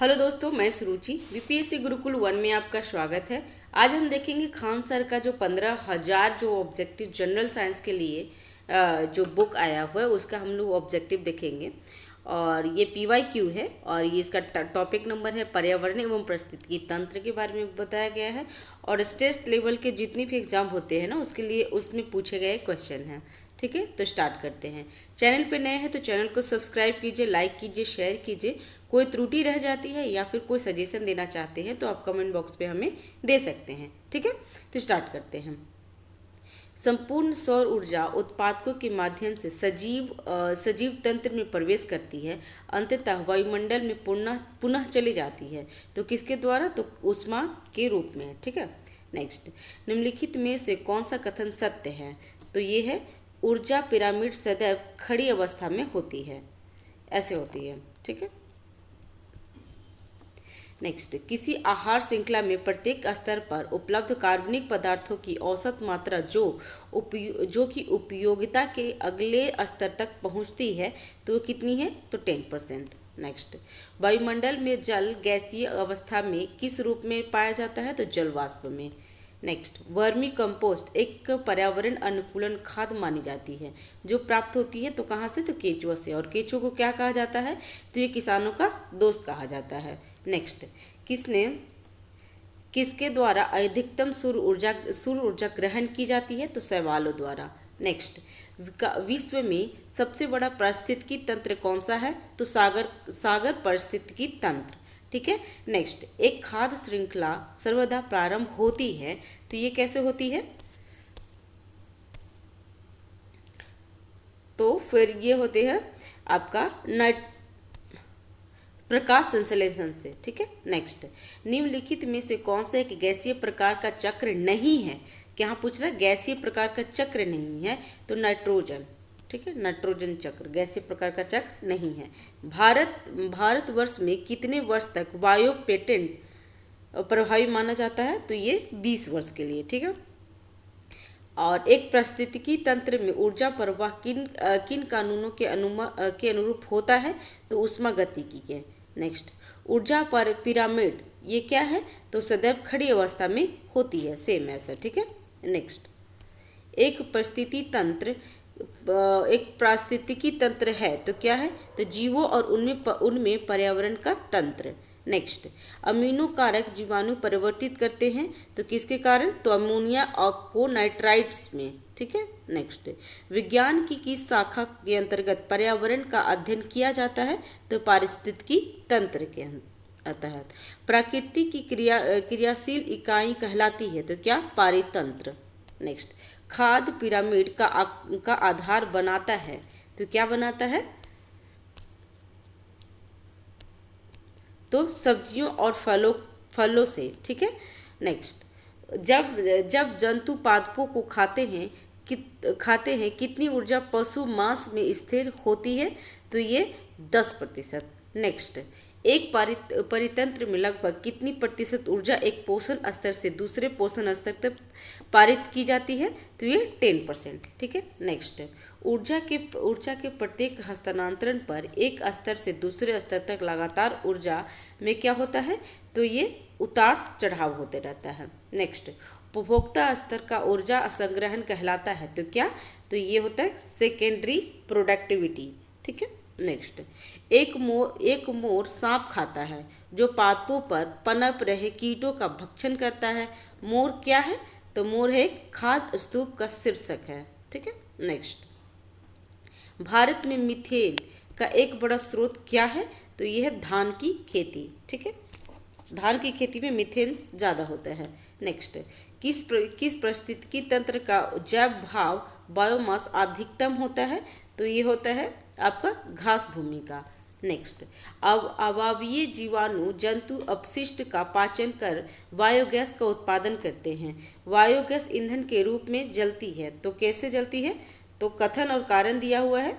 Hello दोस्तों, मैं सुरुचि BPSC Gurukul 1 में आपका स्वागत है। आज हम देखेंगे खान सर का जो 15,000 जो ऑब्जेक्टिव जनरल साइंस के लिए जो बुक आया हुआ है उसका हम लोग ऑब्जेक्टिव देखेंगे। और ये PYQ है और ये इसका टॉपिक नंबर है पर्यावरण एवं पारिस्थितिकी तंत्र के बारे में बताया गया है। और स्टेट लेवल के जितनी भी एग्जाम होते हैं ना उसके लिए उसमें पूछे गए क्वेश्चन हैं। ठीक है, तो स्टार्ट करते हैं। चैनल पे नए हैं तो चैनल को सब्सक्राइब कीजिए, लाइक कीजिए, शेयर कीजिए। कोई त्रुटि रह जाती है या फिर कोई सजेशन देना चाहते हैं तो आप कमेंट बॉक्स पे हमें दे सकते हैं। ठीक है, तो स्टार्ट करते हैं। संपूर्ण सौर ऊर्जा उत्पादकों के माध्यम से सजीव तंत्र में प्रवेश करती है, अंततः वायुमंडल में पुनः पुनः चली जाती है। तो किसके द्वारा? तो ऊष्मा के रूप में। ठीक है, नेक्स्ट, निम्नलिखित में से कौन सा कथन सत्य है? तो ये है ऊर्जा पिरामिड सदैव खड़ी अवस्था में होती है, ऐसे होती है। ठीक है, नेक्स्ट, किसी आहार श्रृंखला में प्रत्येक स्तर पर उपलब्ध कार्बनिक पदार्थों की औसत मात्रा जो कि उपयोगिता के अगले स्तर तक पहुंचती है तो कितनी है? तो 10%। नेक्स्ट, वायुमंडल में जल गैसीय अवस्था में किस रूप में पाया जाता है? तो जल वाष्प में। नेक्स्ट, वर्मी कंपोस्ट एक पर्यावरण अनुकूलन खाद मानी जाती है जो प्राप्त होती है तो कहाँ से? तो केचुआ से। और केचुआ को क्या कहा जाता है? तो ये किसानों का दोस्त कहा जाता है। नेक्स्ट, किसके द्वारा अधिकतम सूर्य ऊर्जा ग्रहण की जाती है? तो शैवालों द्वारा। नेक्स्ट, विश्व में सबसे बड़ा पारिस्थितिकी तंत्र कौन सा है? तो सागर पारिस्थितिकी तंत्र। ठीक है, नेक्स्ट, एक खाद्य श्रृंखला सर्वदा प्रारंभ होती है तो ये कैसे होती है? तो फिर ये होते हैं आपका प्रकाश संश्लेषण से। ठीक है, नेक्स्ट, निम्नलिखित में से कौन सा एक गैसीय प्रकार का चक्र नहीं है? क्या पूछ रहा है? गैसीय प्रकार का चक्र नहीं है तो नाइट्रोजन। ठीक है, नाइट्रोजन चक्र गैसीय प्रकार का चक्र नहीं है। भारतवर्ष में कितने वर्ष तक वायु पेटेंट प्रभावी माना जाता है? तो ये 20 वर्ष के लिए। ठीक है, और एक पारिस्थितिकी तंत्र में ऊर्जा प्रवाह किन कानूनों के अनुरूप होता है? तो ऊष्मागतिकी के। नेक्स्ट, ऊर्जा पर पिरामिड ये क्या है? तो सदैव खड़ी अवस्था में होती है, सेम ऐसा। ठीक है, नेक्स्ट, एक पारिस्थितिकी तंत्र है तो क्या है? तो जीवों और उनमें पर्यावरण का तंत्र। नेक्स्ट, अमीनो कारक जीवाणु परिवर्तित करते हैं तो किसके कारण? तो अमोनिया को नाइट्राइट्स में। ठीक है, नेक्स्ट, विज्ञान की किस शाखा के अंतर्गत पर्यावरण का अध्ययन किया जाता है? तो पारिस्थितिकी तंत्र के तहत। प्रकृति की क्रियाशील इकाई कहलाती है तो क्या? पारितंत्र। नेक्स्ट, खाद्य पिरामिड का आधार बनाता है तो क्या बनाता है? तो सब्जियों और फलों से। ठीक है, नेक्स्ट, जब जंतु पादपों को खाते हैं कितनी ऊर्जा पशु मांस में स्थिर होती है? तो ये 10%। नेक्स्ट, एक परितंत्र में लगभग कितनी प्रतिशत ऊर्जा एक पोषण स्तर से दूसरे पोषण स्तर तक पारित की जाती है? तो ये 10%। ठीक है, नेक्स्ट, ऊर्जा के प्रत्येक हस्तांतरण पर एक स्तर से दूसरे स्तर तक लगातार ऊर्जा में क्या होता है? तो ये उतार चढ़ाव होते रहता है। नेक्स्ट, उपभोक्ता स्तर का ऊर्जा संग्रहण कहलाता है तो क्या? तो ये होता है सेकेंडरी प्रोडक्टिविटी। ठीक है, नेक्स्ट, एक मोर सांप खाता है जो पादपों पर पनप रहे कीटों का भक्षण करता है। मोर क्या है? तो मोर एक खाद्य स्तूप का शीर्षक है। ठीक है, नेक्स्ट, भारत में मीथेन का एक बड़ा स्रोत क्या है? तो यह है धान की खेती। ठीक है, धान की खेती में मीथेन ज़्यादा होता है। नेक्स्ट, किस पारिस्थितिकी तंत्र का जैव भाव बायोमास अधिकतम होता है? तो ये होता है आपका घास भूमि का। नेक्स्ट, अवायवीय जीवाणु जंतु अपशिष्ट का पाचन कर बायोगैस का उत्पादन करते हैं। बायोगैस ईंधन के रूप में जलती है तो कैसे जलती है? तो कथन और कारण दिया हुआ है।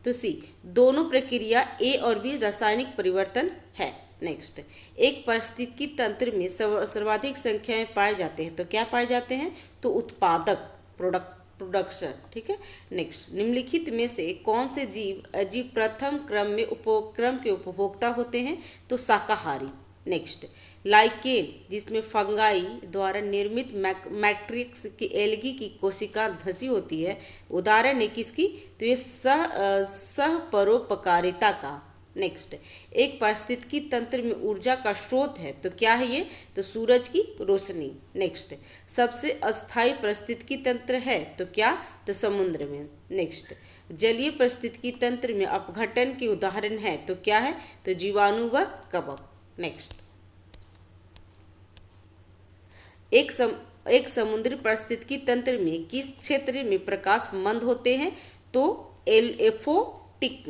तो सी, दोनों प्रक्रिया ए और बी रासायनिक परिवर्तन है। नेक्स्ट, एक पारिस्थितिकी तंत्र में सर्वाधिक संख्या में पाए जाते हैं तो क्या पाए जाते हैं? तो उत्पादक प्रोडक्शन, ठीक है। नेक्स्ट, निम्नलिखित में से कौन से जीव अजीब प्रथम क्रम में उपक्रम के उपभोक्ता होते हैं? तो शाकाहारी। नेक्स्ट, लाइकेन जिसमें फंगाई द्वारा निर्मित मैट्रिक्स की एल्गी की कोशिका धसी होती है, उदाहरण है किसकी? तो ये सह परोपकारिता का। नेक्स्ट, एक पारिस्थितिकी तंत्र में ऊर्जा का स्रोत है, तो क्या है ये? तो सूरज की रोशनी। नेक्स्ट, सबसे अस्थायी पारिस्थितिकी तंत्र है तो क्या? तो समुद्र में। नेक्स्ट, जलीय पारिस्थितिकी तंत्र में अपघटन के उदाहरण है तो क्या है? तो जीवाणु व कवक। नेक्स्ट, एक समुद्री पारिस्थितिकी तंत्र में किस क्षेत्र में प्रकाश मंद होते हैं? तो एफोटिक।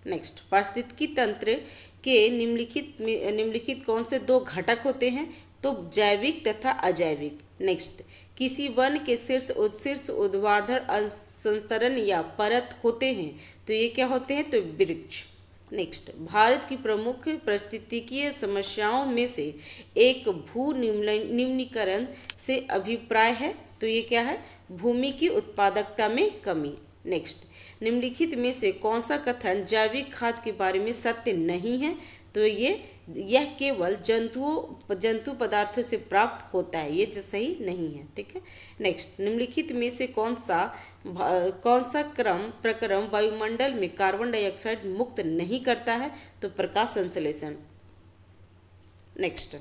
नेक्स्ट, पारिस्थितिकी तंत्र के निम्नलिखित कौन से दो घटक होते हैं? तो जैविक तथा अजैविक। नेक्स्ट, किसी वन के शीर्ष ऊर्ध्वाधर संस्तरण या परत होते हैं तो ये क्या होते हैं? तो वृक्ष। नेक्स्ट, भारत की प्रमुख पारिस्थितिकीय समस्याओं में से एक भू निम्नीकरण से अभिप्राय है तो ये क्या है? भूमि की उत्पादकता में कमी। नेक्स्ट, निम्नलिखित में से कौन सा कथन जैविक खाद के बारे में सत्य नहीं है? तो यह केवल जंतु पदार्थों से प्राप्त होता है, ये सही नहीं है, ठीक है। नेक्स्ट, निम्नलिखित में से कौन सा प्रक्रम वायुमंडल में कार्बन डाइऑक्साइड मुक्त नहीं करता है? तो प्रकाश संश्लेषण। नेक्स्ट,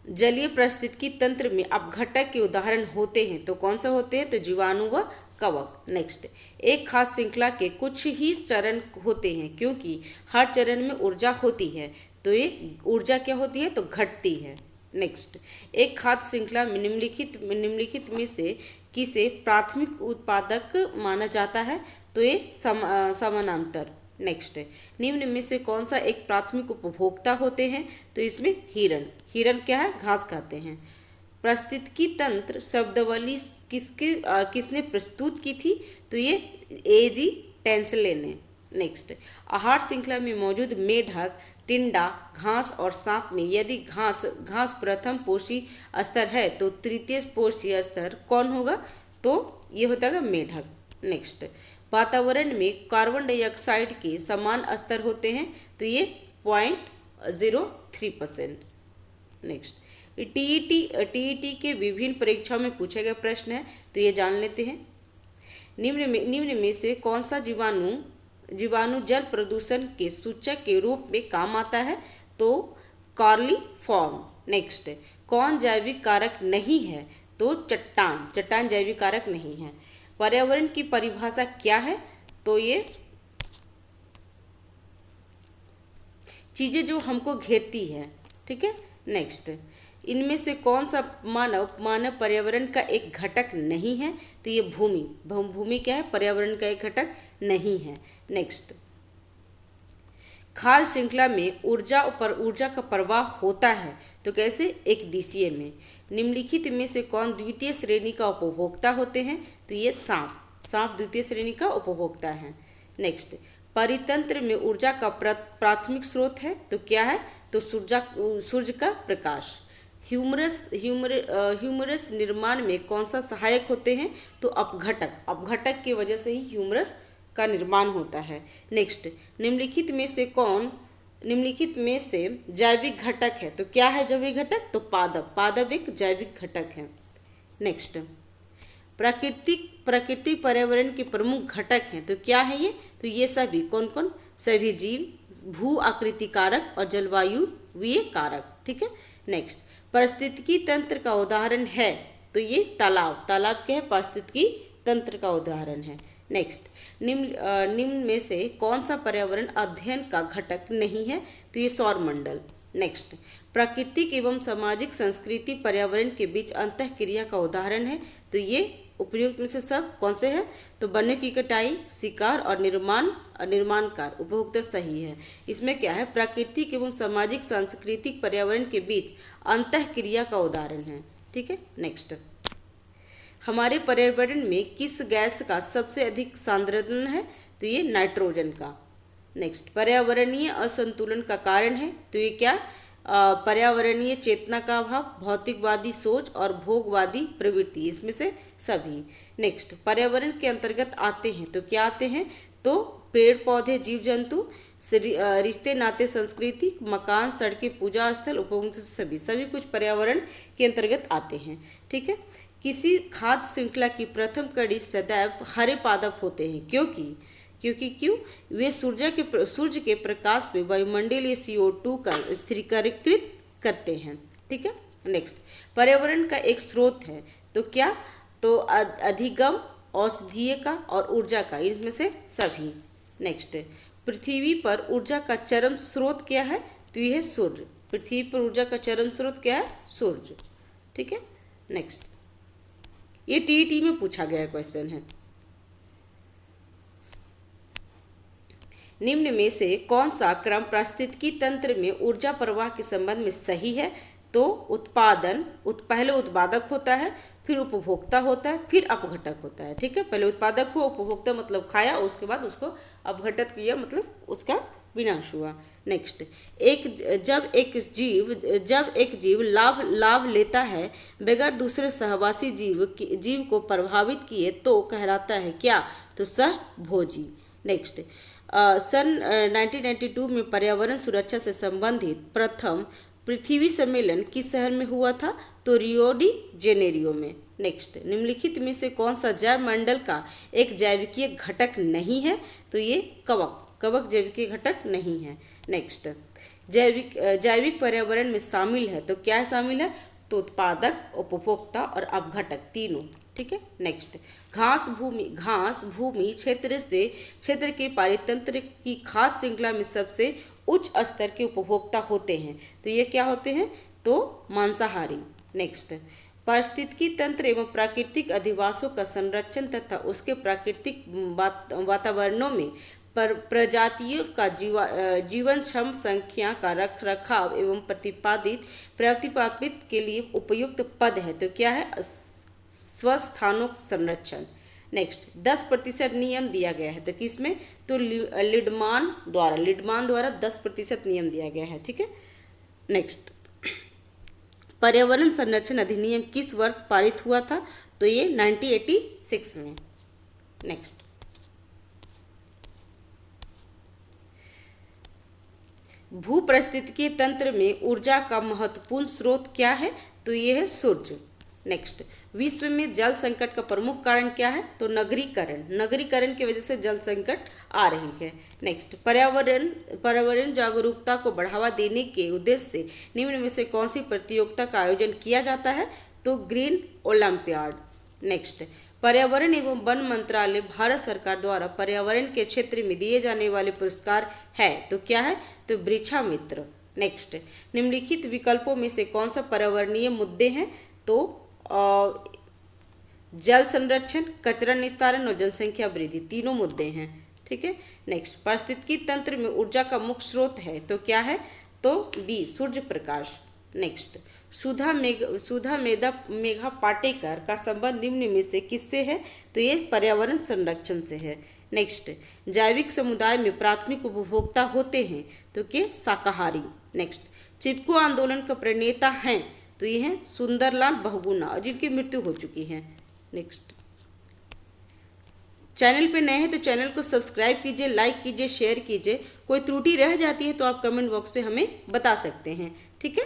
जलीय पारिस्थितिकी तंत्र में अपघटक के उदाहरण होते हैं तो कौन सा होते हैं? तो जीवाणु व कवक। नेक्स्ट, एक खाद्य श्रृंखला के कुछ ही चरण होते हैं क्योंकि हर चरण में ऊर्जा होती है तो ये ऊर्जा क्या होती है? तो घटती है। नेक्स्ट, एक खाद्य श्रृंखला में निम्नलिखित में से किसे प्राथमिक उत्पादक माना जाता है? तो ये समानांतर। नेक्स्ट, निम्न में से कौन सा एक प्राथमिक उपभोक्ता होते हैं? तो इसमें हिरण क्या है? घास खाते हैं। पारिस्थितिकी तंत्र शब्दावली किसने प्रस्तुत की थी? तो ये A.G. टेंसले ने। नेक्स्ट, आहार श्रृंखला में मौजूद मेढक, टिंडा, घास और सांप में यदि घास प्रथम पोषी स्तर है तो तृतीय पोषी स्तर कौन होगा? तो ये होता है मेढक। नेक्स्ट, वातावरण में कार्बन डाइऑक्साइड के समान स्तर होते हैं तो ये 0.03%। नेक्स्ट, टीईटी के विभिन्न परीक्षाओं में पूछे गए प्रश्न है तो ये जान लेते हैं। निम्न में से कौन सा जीवाणु जल प्रदूषण के सूचक के रूप में काम आता है? तो कॉर्लीफॉर्म। नेक्स्ट, कौन जैविक कारक नहीं है? तो चट्टान जैविक कारक नहीं है। पर्यावरण की परिभाषा क्या है? तो ये चीज़ें जो हमको घेरती है, ठीक है। नेक्स्ट, इनमें से कौन सा मानव पर्यावरण का एक घटक नहीं है? तो ये भूमि क्या है? पर्यावरण का एक घटक नहीं है। नेक्स्ट, खाद्य श्रृंखला में ऊर्जा का प्रवाह होता है तो कैसे? एक दिशीय में। निम्नलिखित में से कौन द्वितीय श्रेणी का उपभोक्ता होते हैं? तो ये सांप द्वितीय श्रेणी का उपभोक्ता है। नेक्स्ट, परितंत्र में ऊर्जा का प्राथमिक स्रोत है तो क्या है? तो सूर्य का प्रकाश। ह्यूमरस निर्माण में कौन सा सहायक होते हैं? तो अपघटक की वजह से ही ह्यूमरस का निर्माण होता है। नेक्स्ट, निम्नलिखित में से जैविक घटक है तो क्या है जैविक घटक? तो पादप एक जैविक घटक है। नेक्स्ट, प्रकृति पर्यावरण के प्रमुख घटक हैं तो क्या है ये? तो ये सभी कौन? सभी जीव, भू आकृति कारक और जलवायु वीय कारक, ठीक है। नेक्स्ट, पारिस्थितिकी तंत्र का उदाहरण है तो ये तालाब क्या है? पारिस्थितिकी तंत्र का उदाहरण है। नेक्स्ट, निम्न में से कौन सा पर्यावरण अध्ययन का घटक नहीं है? तो ये सौरमंडल। नेक्स्ट, प्राकृतिक एवं सामाजिक संस्कृति पर्यावरण के बीच अंतःक्रिया का उदाहरण है तो ये उपयुक्त में से सब कौन से हैं? तो वन्य की कटाई, शिकार और निर्माण कार्य उपभोक्ता सही है। इसमें क्या है? प्राकृतिक एवं सामाजिक सांस्कृतिक पर्यावरण के बीच अंतःक्रिया का उदाहरण है, ठीक है। नेक्स्ट, हमारे पर्यावरण में किस गैस का सबसे अधिक सांद्रण है? तो ये नाइट्रोजन का। नेक्स्ट, पर्यावरणीय असंतुलन का कारण है तो ये क्या? पर्यावरणीय चेतना का अभाव, भौतिकवादी सोच और भोगवादी प्रवृत्ति, इसमें से सभी। नेक्स्ट, पर्यावरण के अंतर्गत आते हैं तो क्या आते हैं, तो पेड़ पौधे, जीव जंतु, रिश्ते नाते, संस्कृति, मकान, सड़कें, पूजा स्थल, उपभोक्ता, सभी कुछ पर्यावरण के अंतर्गत आते हैं। ठीक है। किसी खाद्य श्रृंखला की प्रथम कड़ी सदैव हरे पादप होते हैं, क्यों वे सूर्य के प्रकाश में वायुमंडलीय CO2 का स्थिरीकृत करते हैं। ठीक है। नेक्स्ट, पर्यावरण का एक स्रोत है तो क्या, तो अधिगम, औषधीय का और ऊर्जा का, इनमें से सभी। नेक्स्ट, पृथ्वी पर ऊर्जा का चरम स्रोत क्या है, तो यह है सूर्य। पृथ्वी पर ऊर्जा का चरम स्रोत क्या है, सूर्य। ठीक है। नेक्स्ट, ये TET में पूछा गया क्वेश्चन है। निम्न में से कौन सा क्रम पारिस्थितिकी तंत्र में ऊर्जा प्रवाह के संबंध में सही है, तो पहले उत्पादक होता है, फिर उपभोक्ता होता है, फिर अपघटक होता है। ठीक है। पहले उत्पादक हुआ, उपभोक्ता मतलब खाया, और उसके बाद उसको अपघटित किया, मतलब उसका विनाश हुआ। नेक्स्ट, जब एक जीव लाभ लेता है बगैर दूसरे सहवासी जीव को प्रभावित किए तो कहलाता है क्या, तो सहभोजी। नेक्स्ट, सन 1992 में पर्यावरण सुरक्षा से संबंधित प्रथम पृथ्वी सम्मेलन किस शहर में हुआ था, तो रियो डी जेनेरियो में। नेक्स्ट, निम्नलिखित में से कौन सा जैव मंडल का एक जैविकीय घटक नहीं है, तो ये कवक जैविकीय घटक नहीं है। नेक्स्ट, जैविक पर्यावरण में शामिल है तो क्या शामिल है, तो उत्पादक, उपभोक्ता और अपघटक, तीनों। ठीक है। नेक्स्ट, घास भूमि क्षेत्र के पारितंत्र की खाद्य श्रृंखला में सबसे उच्च स्तर के उपभोक्ता होते हैं, तो ये क्या होते हैं, तो मांसाहारी। नेक्स्ट, पारिस्थितिकी तंत्र एवं प्राकृतिक अधिवासों का संरक्षण तथा उसके प्राकृतिक वातावरणों में प्रजातियों का जीवनक्षम संख्या का रखरखाव एवं प्रतिपादित के लिए उपयुक्त पद है, तो क्या है, स्वस्थानों संरक्षण। नेक्स्ट, 10% नियम दिया गया है, तो किसमें, तो लिडमान द्वारा 10% नियम दिया गया है। ठीक है। नेक्स्ट, पर्यावरण संरक्षण अधिनियम किस वर्ष पारित हुआ था, तो ये 1986 में। नेक्स्ट, भूपारिस्थितिकीय तंत्र में ऊर्जा का महत्वपूर्ण स्रोत क्या है, तो ये है सूर्य। नेक्स्ट, विश्व में जल संकट का प्रमुख कारण क्या है, तो नगरीकरण की वजह से जल संकट आ रही है। नेक्स्ट, पर्यावरण जागरूकता को बढ़ावा देने के उद्देश्य से निम्न में से कौन सी प्रतियोगिता का आयोजन किया जाता है, तो ग्रीन ओलंपियाड। नेक्स्ट, पर्यावरण एवं वन मंत्रालय भारत सरकार द्वारा पर्यावरण के क्षेत्र में दिए जाने वाले पुरस्कार है, तो क्या है, तो वृक्षामित्र। नेक्स्ट, निम्नलिखित विकल्पों में से कौन सा पर्यावरणीय मुद्दे हैं, तो जल संरक्षण, कचरा निस्तारण और जनसंख्या वृद्धि, तीनों मुद्दे हैं। ठीक है। नेक्स्ट, पारिस्थितिकी तंत्र में ऊर्जा का मुख्य स्रोत है, तो क्या है, तो बी, सूर्य प्रकाश। नेक्स्ट, सुधा मेघा पाटेकर का संबंध निम्न में से किससे है, तो ये पर्यावरण संरक्षण से है। नेक्स्ट, जैविक समुदाय में प्राथमिक उपभोक्ता होते हैं, तो क्या, शाकाहारी। नेक्स्ट, चिपको आंदोलन का प्रणेता हैं, तो ये हैं सुंदरलाल बहुगुणा, जिनकी मृत्यु हो चुकी है। नेक्स्ट, चैनल पे नए हैं तो चैनल को सब्सक्राइब कीजिए, लाइक कीजिए, शेयर कीजिए। कोई त्रुटि रह जाती है तो आप कमेंट बॉक्स पे हमें बता सकते हैं। ठीक है।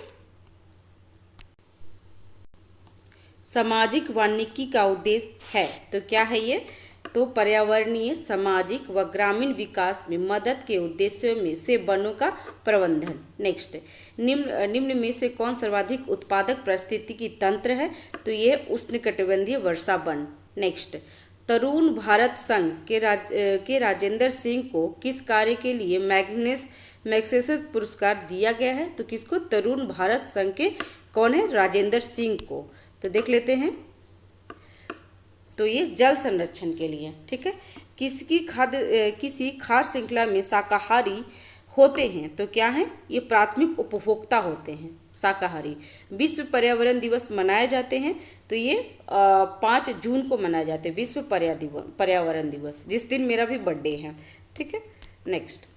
सामाजिक वानिकी का उद्देश्य है, तो क्या है ये, तो पर्यावरणीय, सामाजिक व ग्रामीण विकास में मदद के उद्देश्यों में से वनों का प्रबंधन। नेक्स्ट, निम्न में से कौन सर्वाधिक उत्पादक पारिस्थितिकी तंत्र है, तो ये उष्णकटिबंधीय वर्षा वन। नेक्स्ट, तरुण भारत संघ के राजेंद्र सिंह को किस कार्य के लिए मैग्सेसे पुरस्कार दिया गया है, तो किसको, तरुण भारत संघ के कौन है, राजेंद्र सिंह को। तो देख लेते हैं, तो ये जल संरक्षण के लिए। ठीक है। किसी खाद्य श्रृंखला में शाकाहारी होते हैं, तो क्या है, ये प्राथमिक उपभोक्ता होते हैं, शाकाहारी। विश्व पर्यावरण दिवस मनाए जाते हैं, तो ये 5 जून को मनाए जाते हैं, विश्व पर्यावरण दिवस, जिस दिन मेरा भी बर्थडे है। ठीक है। नेक्स्ट,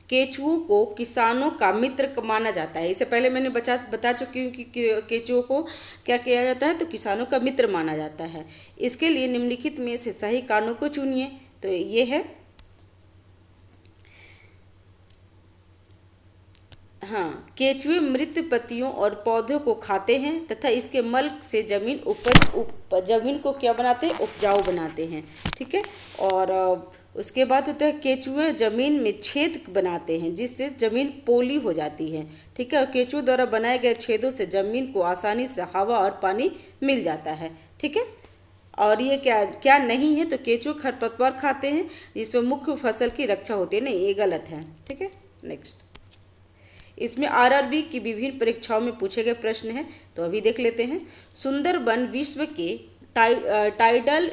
केचुओं को किसानों का मित्र माना जाता है। इससे पहले मैंने बता चुकी हूँ कि केचुओं को क्या किया जाता है, तो किसानों का मित्र माना जाता है। इसके लिए निम्नलिखित में से सही कारणों को चुनिए। तो ये है, हाँ, केचुए मृत पत्तियों और पौधों को खाते हैं तथा इसके मल से जमीन को क्या बनाते हैं, उपजाऊ बनाते हैं। ठीक है। और उसके बाद होता है केचुए जमीन में छेद बनाते हैं जिससे जमीन पोली हो जाती है। ठीक है। और केचुए द्वारा बनाए गए छेदों से जमीन को आसानी से हवा और पानी मिल जाता है। ठीक है। और ये क्या क्या नहीं है, तो केचुए खरपतवार खाते हैं जिसमें मुख्य फसल की रक्षा होती है। नहीं, ये गलत है। ठीक है। नेक्स्ट, इसमें आरआरबी की विभिन्न परीक्षाओं में पूछे गए प्रश्न हैं, तो अभी देख लेते हैं। सुंदरबन विश्व के टाइडल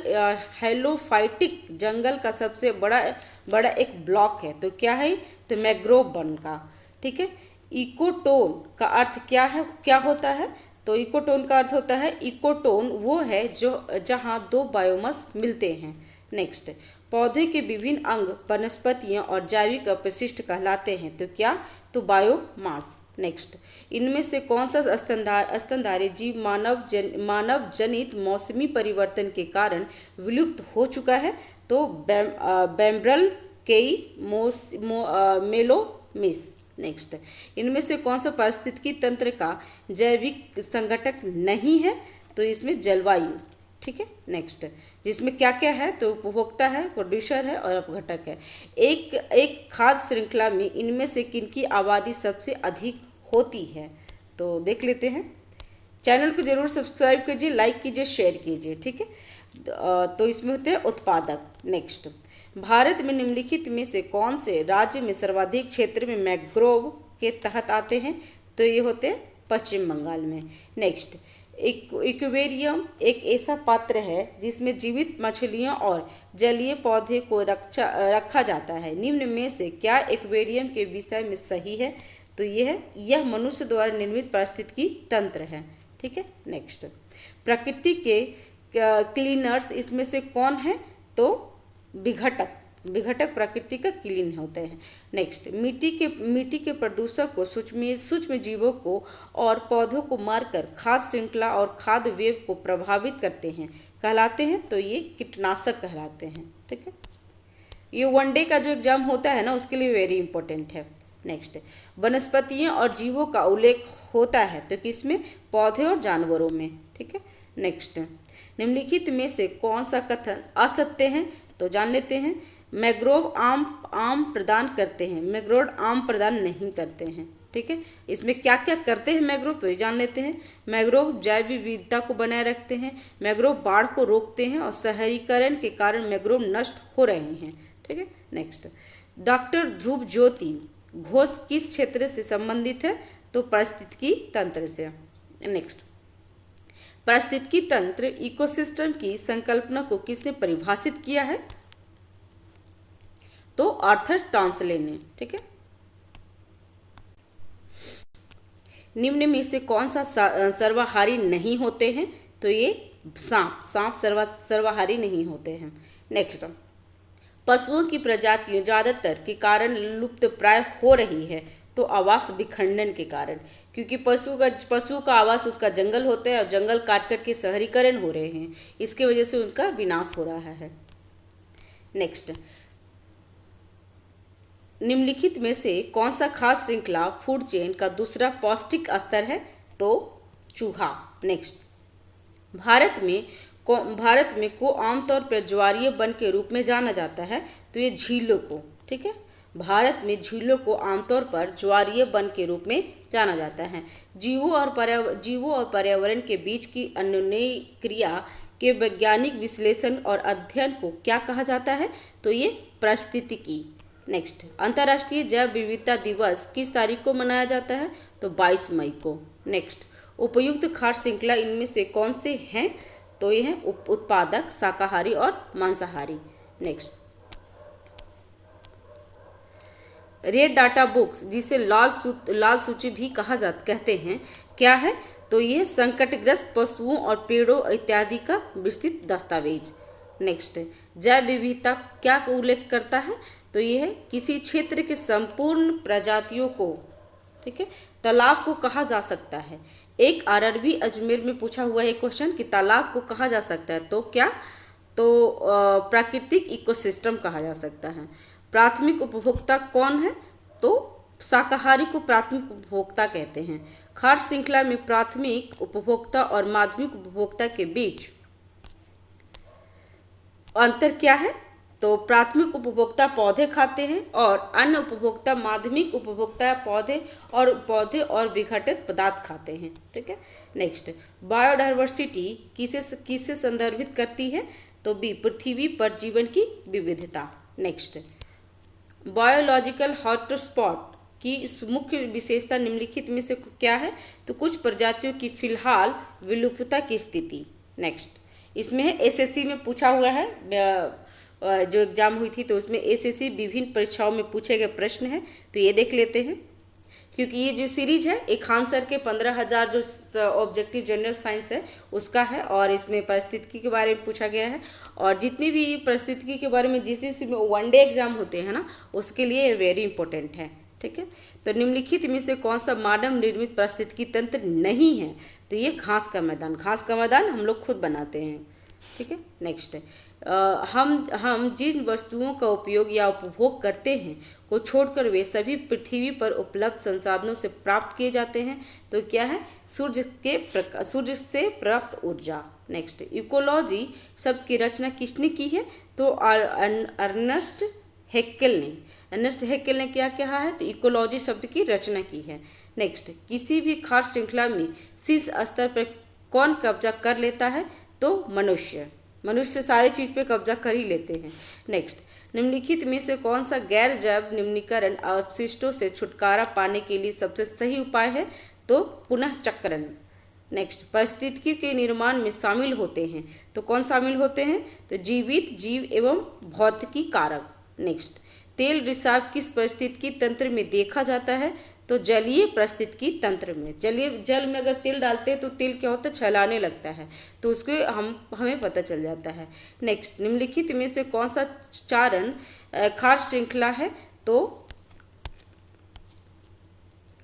हेलोफाइटिक जंगल का सबसे बड़ा एक ब्लॉक है, तो क्या है, तो मैंग्रोव वन का। ठीक है। इकोटोन का अर्थ क्या होता है, तो इकोटोन का अर्थ होता है, इकोटोन वो है जो जहाँ दो बायोमास मिलते हैं। नेक्स्ट, पौधे के विभिन्न अंग वनस्पतियाँ और जैविक अपशिष्ट कहलाते हैं, तो क्या, तो बायोमास। नेक्स्ट, इनमें से कौन सा स्तनधारी जीव मानव जनित मौसमी परिवर्तन के कारण विलुप्त हो चुका है, तो बेम्ब्रल केई मेलोमिस। नेक्स्ट, इनमें से कौन सा पारिस्थितिकी तंत्र का जैविक संघटक नहीं है, तो इसमें जलवायु। ठीक है। नेक्स्ट, जिसमें क्या क्या है, तो उपभोक्ता है, प्रोड्यूसर है और अपघटक है। एक खाद्य श्रृंखला में इनमें से किनकी आबादी सबसे अधिक होती है, तो देख लेते हैं। चैनल को जरूर सब्सक्राइब कीजिए, लाइक कीजिए, शेयर कीजिए। ठीक है। तो इसमें होते हैं उत्पादक। नेक्स्ट, भारत में निम्नलिखित में से कौन से राज्य में सर्वाधिक क्षेत्र में मैंग्रोव के तहत आते हैं, तो ये होते हैं पश्चिम बंगाल में। नेक्स्ट, एक्वेरियम एक ऐसा पात्र है जिसमें जीवित मछलियां और जलीय पौधे को रखा जाता है। निम्न में से क्या एक्वेरियम के विषय में सही है, तो यह मनुष्य द्वारा निर्मित पारिस्थितिकी तंत्र है। ठीक है। नेक्स्ट, प्रकृति के क्लीनर्स इसमें से कौन है, तो विघटक प्रकृति का क्लीन होते हैं। नेक्स्ट, मिट्टी के प्रदूषक को सूक्ष्म जीवों को और पौधों को मारकर खाद्य श्रृंखला और खाद्य वेब को प्रभावित करते हैं, कहलाते हैं, तो ये कीटनाशक कहलाते हैं। ठीक है। ये वनडे का जो एग्जाम होता है ना, उसके लिए वेरी इंपॉर्टेंट है। नेक्स्ट, वनस्पतियों और जीवों का उल्लेख होता है, तो किसमें, पौधे और जानवरों में। ठीक है। नेक्स्ट, निम्नलिखित में से कौन सा कथन असत्य है, तो जान लेते हैं। मैंग्रोव आम प्रदान करते हैं, मैंग्रोव आम प्रदान नहीं करते हैं। ठीक है। इसमें क्या क्या करते हैं मैंग्रोव, तो ये जान लेते हैं। मैंग्रोव जैव विविधता को बनाए रखते हैं, मैंग्रोव बाढ़ को रोकते हैं और शहरीकरण के कारण मैंग्रोव नष्ट हो रहे हैं। ठीक है। नेक्स्ट, डॉक्टर ध्रुव ज्योति घोष किस क्षेत्र से संबंधित है, तो पारिस्थितिकी तंत्र से। नेक्स्ट, पारिस्थितिकी तंत्र इकोसिस्टम की संकल्पना को किसने परिभाषित किया है, तो आर्थर टॉन्सले ने। ठीक है। निम्न में से कौन सा सर्वाहारी नहीं होते हैं, तो ये सांप सर्वाहारी नहीं होते हैं। नेक्स्ट, पशुओं की प्रजातियां ज्यादातर के कारण लुप्त प्राय हो रही है, तो आवास विखंडन के कारण, क्योंकि पशु का आवास उसका जंगल होता है और जंगल काट के शहरीकरण हो रहे हैं, इसके वजह से उनका विनाश हो रहा है। नेक्स्ट, निम्नलिखित में से कौन सा खाद्य श्रृंखला फूड चेन का दूसरा पौष्टिक स्तर है, तो चूहा। नेक्स्ट, भारत में को आमतौर पर ज्वारीय वन के रूप में जाना जाता है, तो ये झीलों को। ठीक है। भारत में झीलों को आमतौर पर ज्वारीय वन के रूप में जाना जाता है। जीवों और पर्यावरण के बीच की अन्योन्य क्रिया के वैज्ञानिक विश्लेषण और अध्ययन को क्या कहा जाता है, तो ये पारिस्थितिकी। नेक्स्ट, अंतर्राष्ट्रीय जैव विविधता दिवस किस तारीख को मनाया जाता है, तो 22 मई को। नेक्स्ट, उपयुक्त खाद्य श्रृंखला इनमें से कौन से हैं, तो ये हैं उत्पादक, शाकाहारी और मांसाहारी। नेक्स्ट, रेड डाटा बुक्स जिसे लाल सूची भी कहते हैं, क्या है, तो यह संकटग्रस्त पशुओं और पेड़ों इत्यादि का विस्तृत दस्तावेज। नेक्स्ट, जैव विविधता क्या का उल्लेख करता है, तो ये है किसी क्षेत्र के संपूर्ण प्रजातियों को, ठीक है, तालाब को कहा जा सकता है। एक आरआरबी अजमेर में पूछा हुआ है क्वेश्चन कि तालाब को कहा जा सकता है, तो क्या, तो प्राकृतिक इकोसिस्टम कहा जा सकता है। प्राथमिक उपभोक्ता कौन है, तो शाकाहारी को प्राथमिक उपभोक्ता कहते हैं। खाद्य श्रृंखला में प्राथमिक उपभोक्ता और माध्यमिक उपभोक्ता के बीच अंतर क्या है, तो प्राथमिक उपभोक्ता पौधे खाते हैं और अन्य उपभोक्ता माध्यमिक उपभोक्ता पौधे और विघटित पदार्थ खाते हैं, ठीक है। नेक्स्ट, बायोडायवर्सिटी किसे संदर्भित करती है, तो बी, पृथ्वी पर जीवन की विविधता। नेक्स्ट, बायोलॉजिकल हॉटस्पॉट की मुख्य विशेषता निम्नलिखित में से क्या है, तो कुछ प्रजातियों की फिलहाल विलुप्तता की स्थिति। नेक्स्ट, इसमें है एसएससी में पूछा हुआ है, जो एग्जाम हुई थी तो उसमें एसएससी विभिन्न परीक्षाओं में पूछे गए प्रश्न है, तो ये देख लेते हैं। क्योंकि ये जो सीरीज है एक खान सर के 15,000 जो ऑब्जेक्टिव जनरल साइंस है उसका है, और इसमें परिस्थितिकी के बारे में पूछा गया है, और जितनी भी परिस्थितिकी के बारे में जिस में वनडे एग्जाम होते हैं ना, उसके लिए वेरी इंपॉर्टेंट है, ठीक है। तो निम्नलिखित में से कौन सा मानव निर्मित पारिस्थितिकी तंत्र नहीं है, तो ये घास का मैदान हम लोग खुद बनाते हैं, ठीक है। नेक्स्ट, हम जिन वस्तुओं का उपयोग या उपभोग करते हैं को छोड़कर वे सभी पृथ्वी पर उपलब्ध संसाधनों से प्राप्त किए जाते हैं, तो क्या है, सूर्य से प्राप्त ऊर्जा। नेक्स्ट, इकोलॉजी शब्द की रचना किसने की है, तो अर्नेस्ट हेक्केल ने क्या कहा है, तो इकोलॉजी शब्द की रचना की है। नेक्स्ट, किसी भी खाद्य श्रृंखला में शीर्ष स्तर पर कौन कब्जा कर लेता है, तो मनुष्य सारी चीज़ पे कब्जा कर ही लेते हैं। नेक्स्ट, निम्नलिखित में से कौन सा गैर जैव निम्नीकरण अवशिष्टों से छुटकारा पाने के लिए सबसे सही उपाय है, तो पुनः चक्रण। नेक्स्ट, पारिस्थितिकी के निर्माण में शामिल होते हैं, तो कौन शामिल होते हैं, तो जीवित जीव एवं भौतिकी कारक। नेक्स्ट, तेल रिसाव किस पारिस्थितिकी तंत्र में देखा जाता है, तो जलीय पारिस्थितिकी तंत्र में। जल में अगर तेल डालते हैं तो तेल क्या होता है, छलाने लगता है, तो उसको हमें पता चल जाता है। नेक्स्ट, निम्नलिखित में से कौन सा चारण खाद्य श्रृंखला है, तो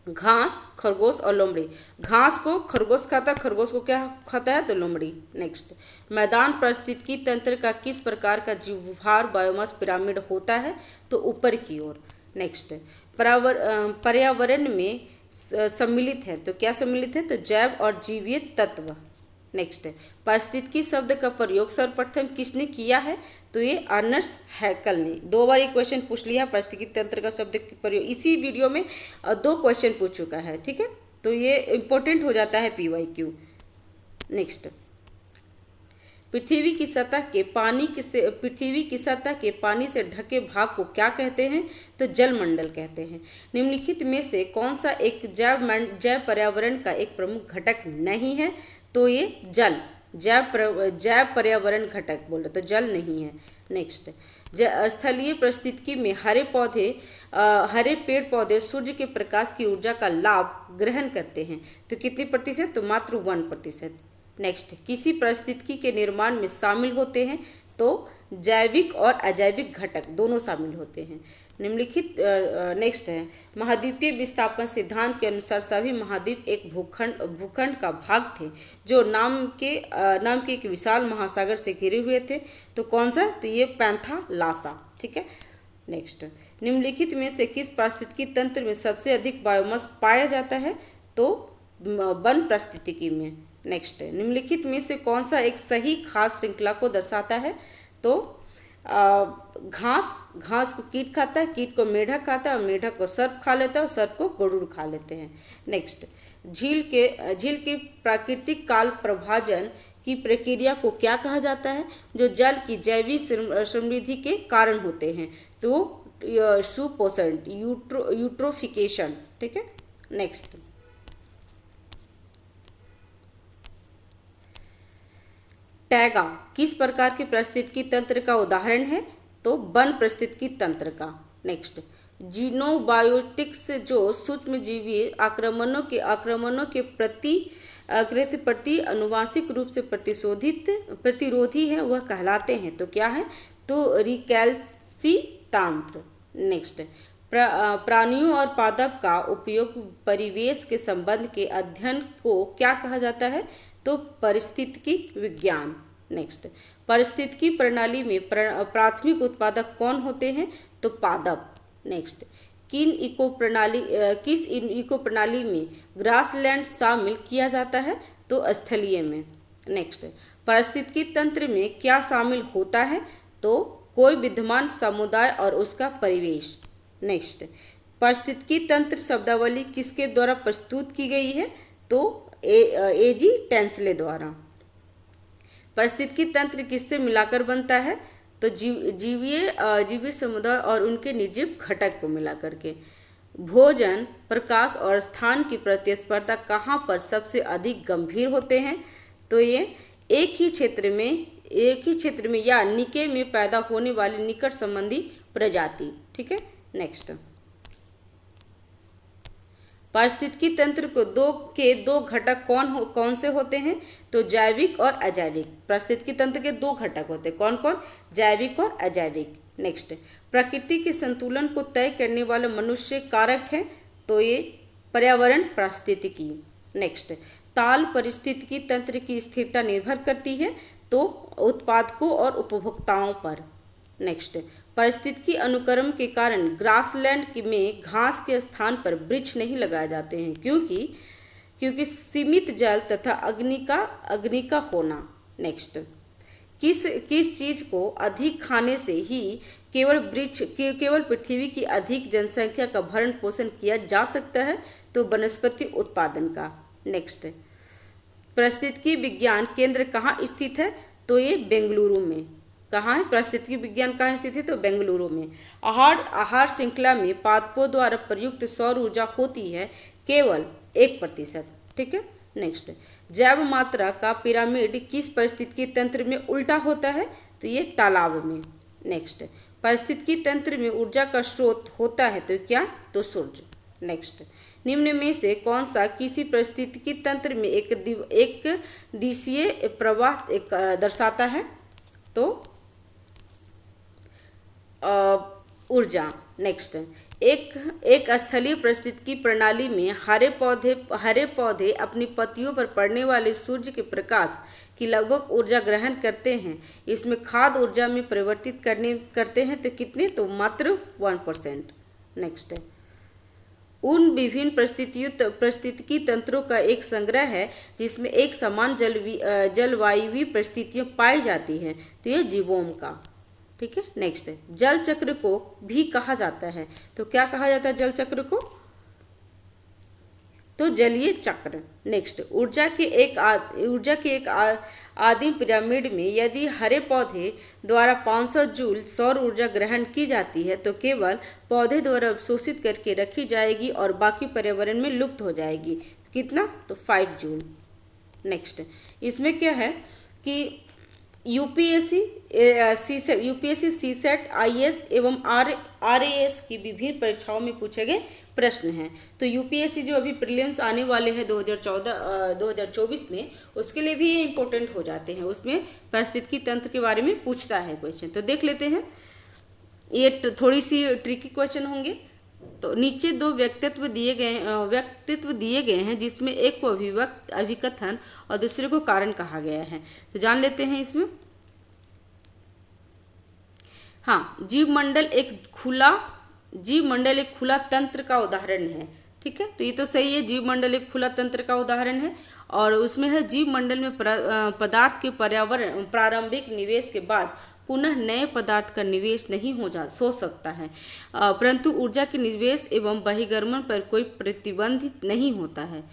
घास, खरगोश और लोमड़ी। घास को खरगोश खाता है, खरगोश को क्या खाता है, तो लोमड़ी। नेक्स्ट, मैदान पारिस्थितिकी तंत्र का किस प्रकार का जीवभार बायोमास पिरामिड होता है, तो ऊपर की ओर। नेक्स्ट, पर्यावरण में सम्मिलित है, तो क्या सम्मिलित है, तो जैव और जीवीय तत्व। नेक्स्ट, पारिस्थितिकी शब्द का प्रयोग सर्वप्रथम किसने किया है, तो ये अर्नेस्ट हैकेल ने। 2 बार ये क्वेश्चन पूछ लिया, पारिस्थितिकी तंत्र का शब्द का प्रयोग इसी वीडियो में 2 क्वेश्चन पूछ चुका है, ठीक है, तो ये इंपॉर्टेंट हो जाता है PYQ। नेक्स्ट, पृथ्वी की सतह के पानी से ढके भाग को क्या कहते हैं, तो जलमंडल कहते हैं। निम्नलिखित में से कौन सा एक जैव पर्यावरण का एक प्रमुख घटक नहीं है, तो ये जैव पर्यावरण घटक बोले तो जल नहीं है। नेक्स्ट, स्थलीय परिस्थितिकी में हरे पेड़ पौधे सूर्य के प्रकाश की ऊर्जा का लाभ ग्रहण करते हैं, तो कितनी प्रतिशत, तो मात्र 1%। नेक्स्ट, किसी परिस्थितिकी के निर्माण में शामिल होते हैं, तो जैविक और अजैविक घटक दोनों शामिल होते हैं। निम्नलिखित नेक्स्ट है, महाद्वीपीय विस्थापन सिद्धांत के अनुसार सभी महाद्वीप एक भूखंड का भाग थे जो नाम के एक विशाल महासागर से घिरे हुए थे, तो कौन सा, तो ये पैंथालासा, ठीक है। नेक्स्ट, निम्नलिखित में से किस पारिस्थितिकी तंत्र में सबसे अधिक बायोमास पाया जाता है, तो वन पारिस्थितिकी में। नेक्स्ट, निम्नलिखित में से कौन सा एक सही खाद्य श्रृंखला को दर्शाता है, तो घास को कीट खाता है, कीट को मेढक खाता है और मेढक को सर्प खा लेता है और सर्प को गरुड़ खा लेते हैं। नेक्स्ट, झील के प्राकृतिक काल प्रभाजन की प्रक्रिया को क्या कहा जाता है, जो जल की जैविक समृद्धि के कारण होते हैं, तो सुपोषण, यूट्रोफिकेशन, ठीक है। नेक्स्ट, टैगा किस प्रकार के पारिस्थितिकी तंत्र का उदाहरण है, तो वन पारिस्थितिकी तंत्र का। नेक्स्ट, जीनोबायोटिक्स जो सूक्ष्मजीवी आक्रमणों के प्रति अनुवांशिक रूप से प्रतिरोधी है वह कहलाते हैं, तो क्या है, तो रिकैल्सितांत्र, नेक्स्ट, प्राणियों और पादप का उपयोग परिवेश के संबंध के अध्ययन को क्या कहा जाता है? तो पारिस्थितिकी विज्ञान। नेक्स्ट, पारिस्थितिकी प्रणाली में प्राथमिक उत्पादक कौन होते हैं? तो पादप। नेक्स्ट, किस इको प्रणाली में ग्रासलैंड शामिल किया जाता है? तो स्थलीय में। नेक्स्ट, पारिस्थितिकी तंत्र में क्या शामिल होता है? तो कोई विद्यमान समुदाय और उसका परिवेश। नेक्स्ट, पारिस्थितिकी तंत्र शब्दावली किसके द्वारा प्रस्तुत की गई है? तो एजी टेंसले द्वारा। पारिस्थितिकी तंत्र किससे मिलाकर बनता है? तो जीवीय समुदाय और उनके निर्जीव घटक को मिलाकर के। भोजन, प्रकाश और स्थान की प्रतिस्पर्धा कहाँ पर सबसे अधिक गंभीर होते हैं? तो ये एक ही क्षेत्र में या निके में पैदा होने वाली निकट संबंधी प्रजाति। ठीक है। नेक्स्ट, पारिस्थितिकी तंत्र को दो घटक कौन से होते हैं? तो जैविक और अजैविक। पारिस्थितिकी तंत्र के दो घटक होते हैं, कौन कौन? जैविक और अजैविक। नेक्स्ट, प्रकृति के संतुलन को तय करने वाला मनुष्य कारक है, तो ये पर्यावरण पारिस्थितिकी। नेक्स्ट, ताल पारिस्थितिकी तंत्र की स्थिरता निर्भर करती है, तो उत्पादकों और उपभोक्ताओं पर। नेक्स्ट, पारिस्थितिकी अनुक्रम के कारण ग्रासलैंड में घास के स्थान पर वृक्ष नहीं लगाए जाते हैं, क्योंकि सीमित जल तथा अग्नि का होना। नेक्स्ट, किस चीज को अधिक खाने से ही केवल पृथ्वी की अधिक जनसंख्या का भरण पोषण किया जा सकता है? तो वनस्पति उत्पादन का। नेक्स्ट, पारिस्थितिकी विज्ञान केंद्र कहाँ स्थित है? तो ये बेंगलुरु में। कहाँ है पारिस्थितिकी विज्ञान, कहाँ स्थित है? तो बेंगलुरु में। आहार श्रृंखला में पादपों द्वारा प्रयुक्त सौर ऊर्जा होती है केवल 1%। ठीक है। नेक्स्ट, जैव मात्रा का पिरामिड किस पारिस्थितिकी तंत्र में उल्टा होता है? तो ये तालाब में। नेक्स्ट, पारिस्थितिकी तंत्र में ऊर्जा का स्रोत होता है, तो क्या? तो सूर्य। नेक्स्ट, निम्न में से कौन सा किसी पारिस्थितिकी तंत्र में एक दिशीय प्रवाह दर्शाता है? तो ऊर्जा। नेक्स्ट, एक स्थलीय पारिस्थितिकी प्रणाली में हरे पौधे अपनी पत्तियों पर पड़ने वाले सूर्य के प्रकाश की लगभग ऊर्जा ग्रहण करते हैं। इसमें खाद्य ऊर्जा में परिवर्तित करते हैं, तो कितने? तो मात्र 1%। नेक्स्ट, उन विभिन्न पारिस्थितिकी तंत्रों का एक संग्रह है जिसमें एक समान जलवायुवी परिस्थितियाँ पाई जाती हैं, तो यह जीवोम का। ठीक है। नेक्स्ट, जल चक्र को भी कहा जाता है, तो क्या कहा जाता है जल चक्र को? तो जलीय चक्र। नेक्स्ट, ऊर्जा के एक आदिम पिरामिड में यदि हरे पौधे द्वारा 500 जूल सौर ऊर्जा ग्रहण की जाती है, तो केवल पौधे द्वारा अवशोषित करके रखी जाएगी और बाकी पर्यावरण में लुप्त हो जाएगी। कितना? तो 5 जूल। नेक्स्ट, इसमें क्या है कि यूपीएससी, सीसेट, आईएएस एवं आरएएस की विभिन्न परीक्षाओं में पूछे गए प्रश्न हैं। तो यूपीएससी जो अभी प्रीलिम्स आने वाले हैं 2024 में, उसके लिए भी ये इम्पोर्टेंट हो जाते हैं। उसमें पारिस्थितिकी तंत्र के बारे में पूछता है क्वेश्चन, तो देख लेते हैं। ये थोड़ी सी ट्रिकी क्वेश्चन होंगे। तो नीचे दो व्यक्तित्व दिए गए हैं, जिसमें एक को अभिकथन और दूसरे को कारण कहा गया है। तो जान लेते हैं इसमें। हाँ, जीवमंडल एक खुला तंत्र का उदाहरण है। ठीक है, तो ये तो सही है, जीवमंडल एक खुला तंत्र का उदाहरण है। और उसमें है जीवमंडल में पदार्थ के प्रारंभिक निवेश के बाद पुनः नए पदार्थ का निवेश नहीं हो सकता है, परंतु ऊर्जा के निवेश एवं बहिर्गमन पर कोई प्रतिबंध नहीं होता है।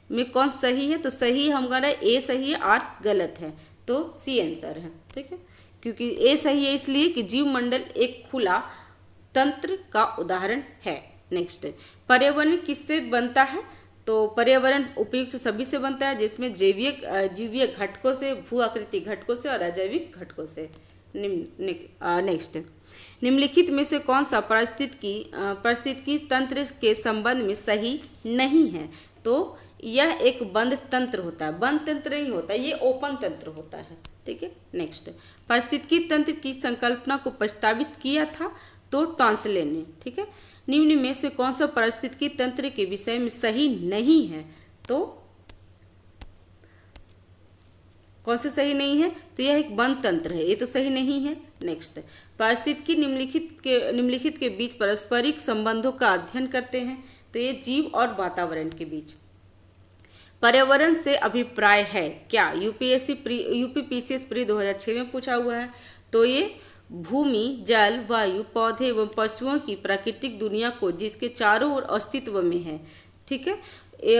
में कौन सही है? तो सही हमारा ए सही है, आर गलत है, तो सी आंसर है। ठीक है, क्योंकि ए सही है इसलिए कि जीवमंडल एक खुला तंत्र का उदाहरण है। नेक्स्ट, पर्यावरण किससे बनता है? तो पर्यावरण उपयुक्त सभी से बनता है, जिसमें जीवीय घटकों से, भू आकृति घटकों से और अजैविक घटकों से। नेक्स्ट, निम्नलिखित में से कौन सा पारिस्थितिकी तंत्र के संबंध में सही नहीं है? तो यह एक बंद तंत्र होता है। बंद तंत्र नहीं होता, ये ओपन तंत्र होता है। ठीक है। नेक्स्ट, पारिस्थितिकी तंत्र की संकल्पना को प्रस्तावित किया था? तो टॉन्सले ने, ठीक है। निम्न में से कौन सा पारिस्थितिकी तंत्र के विषय में सही नहीं है, तो कौन सा सही नहीं है, तो यह एक वन तंत्र है, ये तो सही नहीं है। नेक्स्ट, पारिस्थितिकी निम्नलिखित के बीच पारस्परिक संबंधों का अध्ययन करते हैं, तो ये जीव और वातावरण के बीच। पर्यावरण से अभिप्राय है क्या, यूपीपीसीएस प्री 2006 में पूछा हुआ है। तो ये भूमि, जल, वायु, पौधे एवं पशुओं की प्राकृतिक दुनिया को जिसके चारों ओर अस्तित्व में है, ठीक है,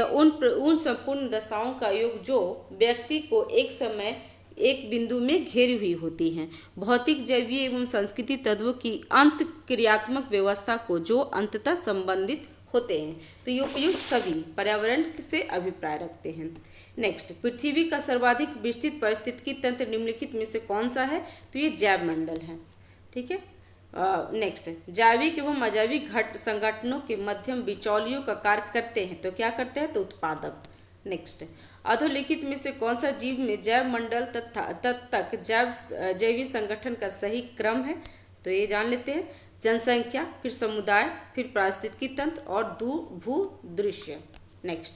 उन संपूर्ण दशाओं का योग जो व्यक्ति को एक समय एक बिंदु में घेरी हुई होती हैं। भौतिक, जैवीय एवं सांस्कृतिक तत्वों की अंत क्रियात्मक व्यवस्था को जो अंततः संबंधित होते हैं। तो ये उपयुक्त सभी पर्यावरण से अभिप्राय रखते हैं। नेक्स्ट, पृथ्वी का सर्वाधिक विस्तृत पारिस्थितिकी तंत्र निम्नलिखित में से कौन सा है, तो ये जैव मंडल है, ठीक है। नेक्स्ट, जैविक एवं अजैविक संगठनों के मध्यम बिचौलियों का कार्य करते हैं, तो क्या करते हैं, तो उत्पादक। नेक्स्ट, अधोलिखित में से कौन सा जीव में जैव मंडल तक जैविक संगठन का सही क्रम है, तो ये जान लेते हैं। जनसंख्या, फिर समुदाय, फिर पारिस्थितिकी तंत्र और भूदृश्य। नेक्स्ट,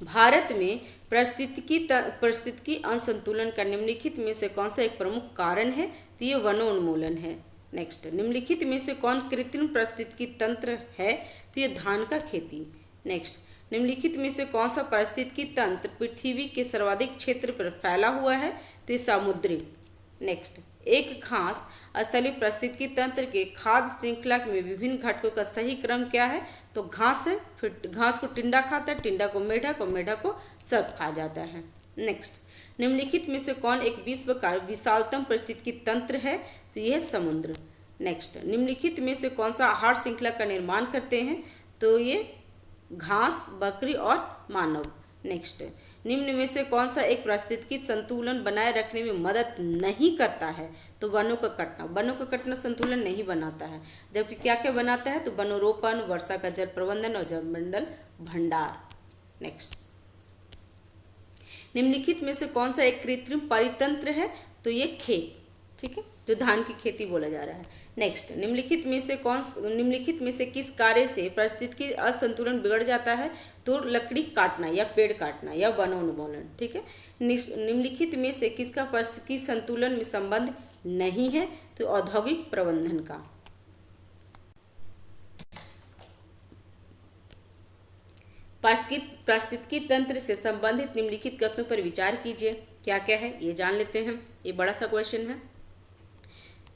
भारत में पारिस्थितिकी असंतुलन का निम्नलिखित में से कौन सा एक प्रमुख कारण है, तो ये वनोन्मूलन है। नेक्स्ट, निम्नलिखित में से कौन कृत्रिम पारिस्थितिकी तंत्र है, तो ये धान का खेती। नेक्स्ट, निम्नलिखित में से कौन सा पारिस्थितिकी तंत्र पृथ्वी के सर्वाधिक क्षेत्र पर फैला हुआ है, तो ये सामुद्रिक। नेक्स्ट, एक घास स्थलीय पारिस्थितिकी तंत्र के खाद्य श्रृंखला में विभिन्न घटकों का सही क्रम क्या है, तो घास है, फिर घास को टिंडा खाता है, टिंडा को मेढक को सर्प खा जाता है। नेक्स्ट, निम्नलिखित में से कौन एक विश्व का विशालतम पारिस्थितिकी तंत्र है, तो यह है समुद्र। नेक्स्ट, निम्नलिखित में से कौन सा आहार श्रृंखला का निर्माण करते हैं, तो ये घास, बकरी और मानव। नेक्स्ट, निम्न में से कौन सा एक पारिस्थितिकी संतुलन बनाए रखने में मदद नहीं करता है, तो वनों का कटना संतुलन नहीं बनाता है, जबकि क्या क्या बनाता है, तो वनोरोपण, वर्षा का जल प्रबंधन और जलमंडल भंडार। नेक्स्ट, निम्नलिखित में से कौन सा एक कृत्रिम परितंत्र है, तो ये खेत, ठीक है, जो धान की खेती बोला जा रहा है। नेक्स्ट, निम्नलिखित में से किस कार्य से पारिस्थितिकी असंतुलन बिगड़ जाता है, तो लकड़ी काटना या पेड़ काटना या वनोन्मूलन, ठीक है। निम्नलिखित में से किसका पारिस्थितिकी संतुलन में संबंध नहीं है, तो औद्योगिक प्रबंधन का। पारिस्थितिकी तंत्र से संबंधित निम्नलिखित कथनों पर विचार कीजिए, क्या क्या है ये जान लेते हैं। ये बड़ा सा क्वेश्चन है,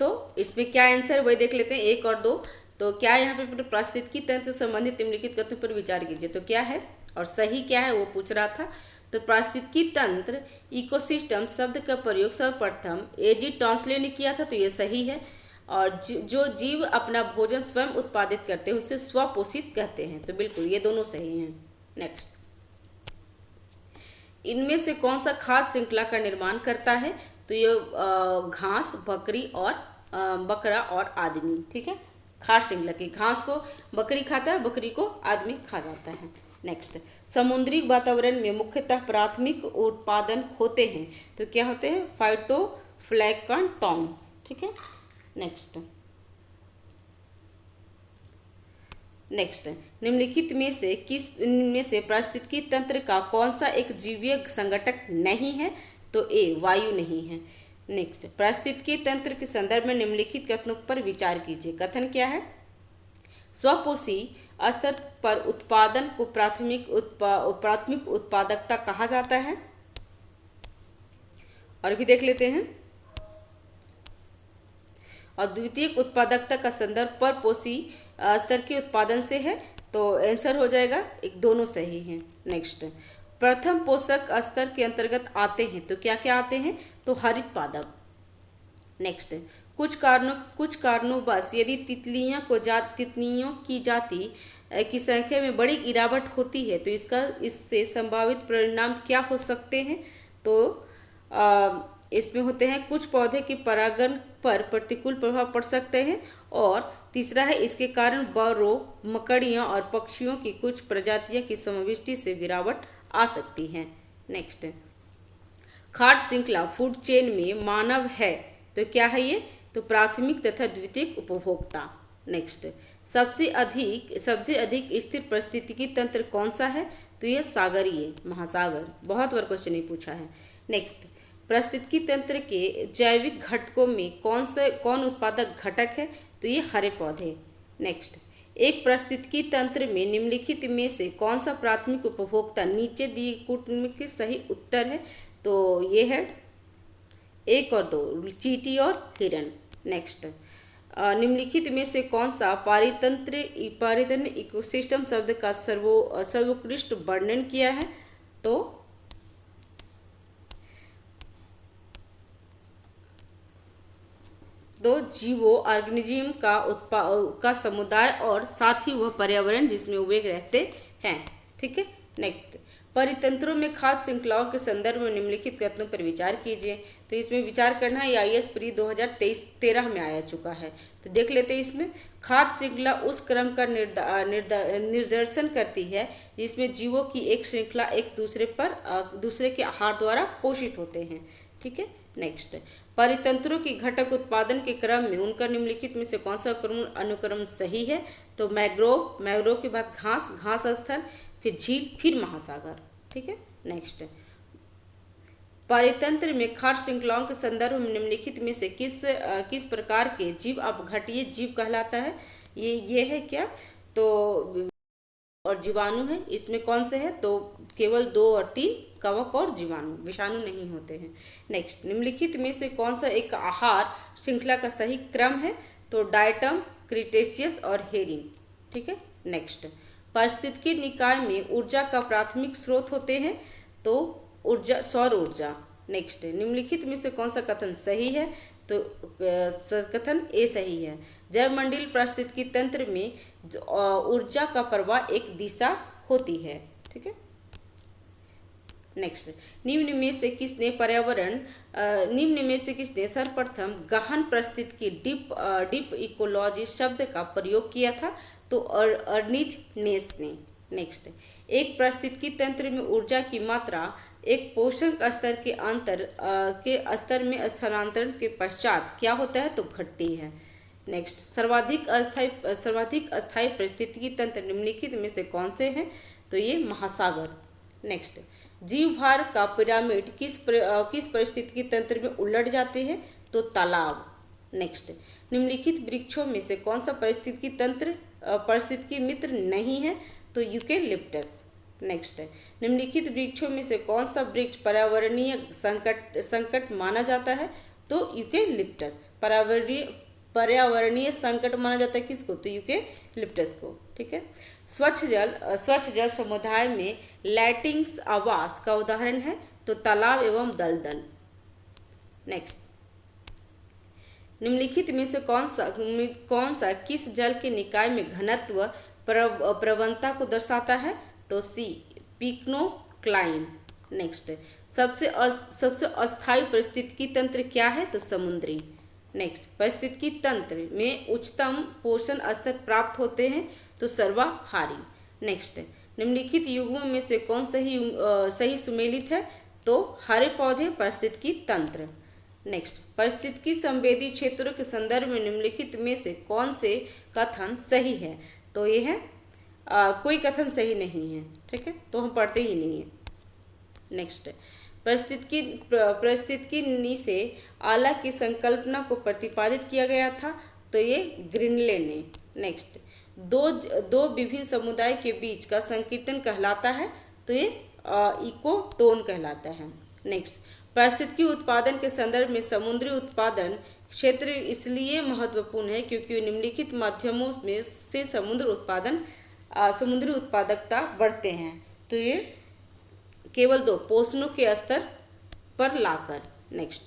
तो इसमें क्या आंसर वही देख लेते हैं, 1 और 2। तो क्या यहाँ पे पारिस्थितिकी तंत्र से संबंधित निम्नलिखित कथनों पर विचार कीजिए, तो क्या है और सही क्या है वो पूछ रहा था। तो पारिस्थितिकी तंत्र, इकोसिस्टम शब्द का प्रयोग सर्वप्रथम एजी टॉन्सले ने किया था, तो ये सही है। और जो जीव अपना भोजन स्वयं उत्पादित करते हैं उसे स्वपोषित कहते हैं, तो बिल्कुल ये दोनों सही हैं। नेक्स्ट, इनमें से कौन सा खाद्य श्रृंखला का निर्माण करता है, तो ये घास, बकरा और आदमी, ठीक है। खाद्य श्रृंखला की घास को बकरी खाता है, बकरी को आदमी खा जाता है। नेक्स्ट, समुद्री वातावरण में मुख्यतः प्राथमिक उत्पादन होते हैं, तो क्या होते हैं, फाइटोप्लैंक्टन्स, ठीक है। नेक्स्ट, निम्नलिखित में से पारिस्थितिकी तंत्र का कौन सा एक जीवीय संगठक नहीं है, तो ए वायु नहीं है। नेक्स्ट, पारिस्थितिकी तंत्र के संदर्भ में निम्नलिखित कथनों पर विचार कीजिए। कथन क्या है, स्वपोषी स्तर पर उत्पादन को प्राथमिक उत्पादकता कहा जाता है। और भी देख लेते हैं, और द्वितीयक उत्पादकता का संदर्भ पर पोषी स्तर के उत्पादन से है, तो आंसर हो जाएगा एक, दोनों सही हैं। नेक्स्ट, प्रथम पोषक स्तर के अंतर्गत आते हैं, तो क्या क्या आते हैं, तो हरित पादप। नेक्स्ट, कुछ कारणों यदि तितलियों की जाति की संख्या में बड़ी गिरावट होती है, तो इससे संभावित परिणाम क्या हो सकते हैं, तो इसमें होते हैं कुछ पौधे के परागण पर प्रतिकूल प्रभाव पड़ सकते हैं, और तीसरा है इसके कारण बरों, मकड़ियों और पक्षियों की कुछ प्रजातियों की समाविष्टि से गिरावट आ सकती है। नेक्स्ट, खाद्य श्रृंखला फूड चेन में मानव है, तो क्या है ये, तो प्राथमिक तथा द्वितीयक उपभोक्ता। नेक्स्ट, सबसे अधिक स्थिर पारिस्थितिकी तंत्र कौन सा है? तो यह सागरीय महासागर। बहुत बार क्वेश्चन ये पूछा है। नेक्स्ट, पारिस्थितिकी तंत्र के जैविक घटकों में कौन उत्पादक घटक है? तो ये हरे पौधे। नेक्स्ट, एक पारिस्थितिकी तंत्र में निम्नलिखित में से कौन सा प्राथमिक उपभोक्ता नीचे दिए कूटनीति के सही उत्तर है? तो ये है 1 और 2, चींटी और हिरन। नेक्स्ट, निम्नलिखित में से कौन सा पारितंत्र इकोसिस्टम शब्द का सर्वोत्कृष्ट वर्णन किया है? तो जीवों ऑर्गेनिज्म का समुदाय और साथ ही वह पर्यावरण जिसमें वे रहते हैं। ठीक है। नेक्स्ट, परितंत्रों में खाद्य श्रृंखलाओं के संदर्भ में निम्नलिखित कथनों पर विचार कीजिए। तो इसमें विचार करना है, IAS प्री 2023-13 में आया चुका है। तो देख लेते हैं। इसमें खाद्य श्रृंखला उस क्रम का निर्देशन करती है जिसमें जीवों की एक श्रृंखला एक दूसरे के आहार द्वारा पोषित होते हैं। ठीक है। नेक्स्ट, परितंत्रों की घटक उत्पादन के क्रम में उनका निम्नलिखित में से कौन सा अनुक्रम सही है? तो मैंग्रोव के बाद घास स्थल, फिर झील, फिर महासागर। ठीक है। नेक्स्ट, परितंत्र में खाद्य श्रृंखलाओं के संदर्भ में निम्नलिखित में से किस प्रकार के जीव अपघटीय जीव कहलाता है? ये है क्या? तो और जीवाणु है। इसमें कौन से है? तो केवल 2 और 3 कवक और जीवाणु, विषाणु नहीं होते हैं। नेक्स्ट, निम्नलिखित में से कौन सा एक आहार श्रृंखला का सही क्रम है? तो डायटम, क्रिटेशियस और हेरिंग। ठीक है। नेक्स्ट, पारिस्थितिकी निकाय में ऊर्जा का प्राथमिक स्रोत होते हैं? तो सौर ऊर्जा। नेक्स्ट, निम्नलिखित में से कौन सा कथन सही है? तो कथन ए सही है। जैवमंडलीय पारिस्थितिकी तंत्र में ऊर्जा का प्रवाह एक दिशा होती है। ठीक है। नेक्स्ट, निम्न में से किसने सर्वप्रथम गहन पारिस्थितिकी डीप इकोलॉजी शब्द का प्रयोग किया था? तो अर्निज नेस ने। नेक्स्ट, एक पारिस्थितिकी तंत्र में ऊर्जा की मात्रा एक पोषण स्तर के स्तर में स्थानांतरण के पश्चात क्या होता है? तो घटती है। नेक्स्ट, सर्वाधिक अस्थायी पारिस्थितिकी तंत्र निम्नलिखित में से कौन से हैं? तो ये महासागर। नेक्स्ट, जीव भार का पिरामिड किस पारिस्थितिकी तंत्र में उलट जाते हैं? तो तालाब। नेक्स्ट, निम्नलिखित वृक्षों में से कौन सा पारिस्थितिकी मित्र नहीं है? तो यूकेलिप्टस। नेक्स्ट, निम्नलिखित वृक्षों में से कौन सा वृक्ष पर्यावरणीय संकट माना जाता है? तो यूकेलिप्टस। पर्यावरणीय संकट माना जाता है किसको? तो यूकेलिप्टस को। ठीक है। स्वच्छ जल समुदाय में लैटिंग्स आवास का उदाहरण है? तो तालाब एवं दलदल। नेक्स्ट, निम्नलिखित में से कौन सा किस जल के निकाय में घनत्व प्रवणता को दर्शाता है? तो सी, पिक्नोक्लाइन। नेक्स्ट, सबसे अस्थायी पारिस्थितिकी तंत्र क्या है? तो समुद्री। नेक्स्ट, पारिस्थितिकी तंत्र में उच्चतम पोषण स्तर प्राप्त होते हैं? तो सर्वाहारी। नेक्स्ट, निम्नलिखित युग्मों में से कौन सही सुमेलित है? तो हरे पौधे पारिस्थितिकी तंत्र। नेक्स्ट, पारिस्थितिकी संवेदी क्षेत्रों के संदर्भ में निम्नलिखित में से कौन से कथन सही है? तो ये है कोई कथन सही नहीं है। ठीक है। तो हम पढ़ते ही नहीं है। नेक्स्ट, पारिस्थितिकी से आला की संकल्पना को प्रतिपादित किया गया था? तो ये ग्रिनले ने। नेक्स्ट, दो विभिन्न समुदाय के बीच का संकीर्तन कहलाता है? तो ये इकोटोन कहलाता है। नेक्स्ट, पारिस्थितिकी उत्पादन के संदर्भ में समुद्री उत्पादन क्षेत्र इसलिए महत्वपूर्ण है क्योंकि निम्नलिखित माध्यमों में से समुद्री उत्पादकता बढ़ते हैं। तो ये केवल 2 पोषणों के स्तर पर लाकर। नेक्स्ट,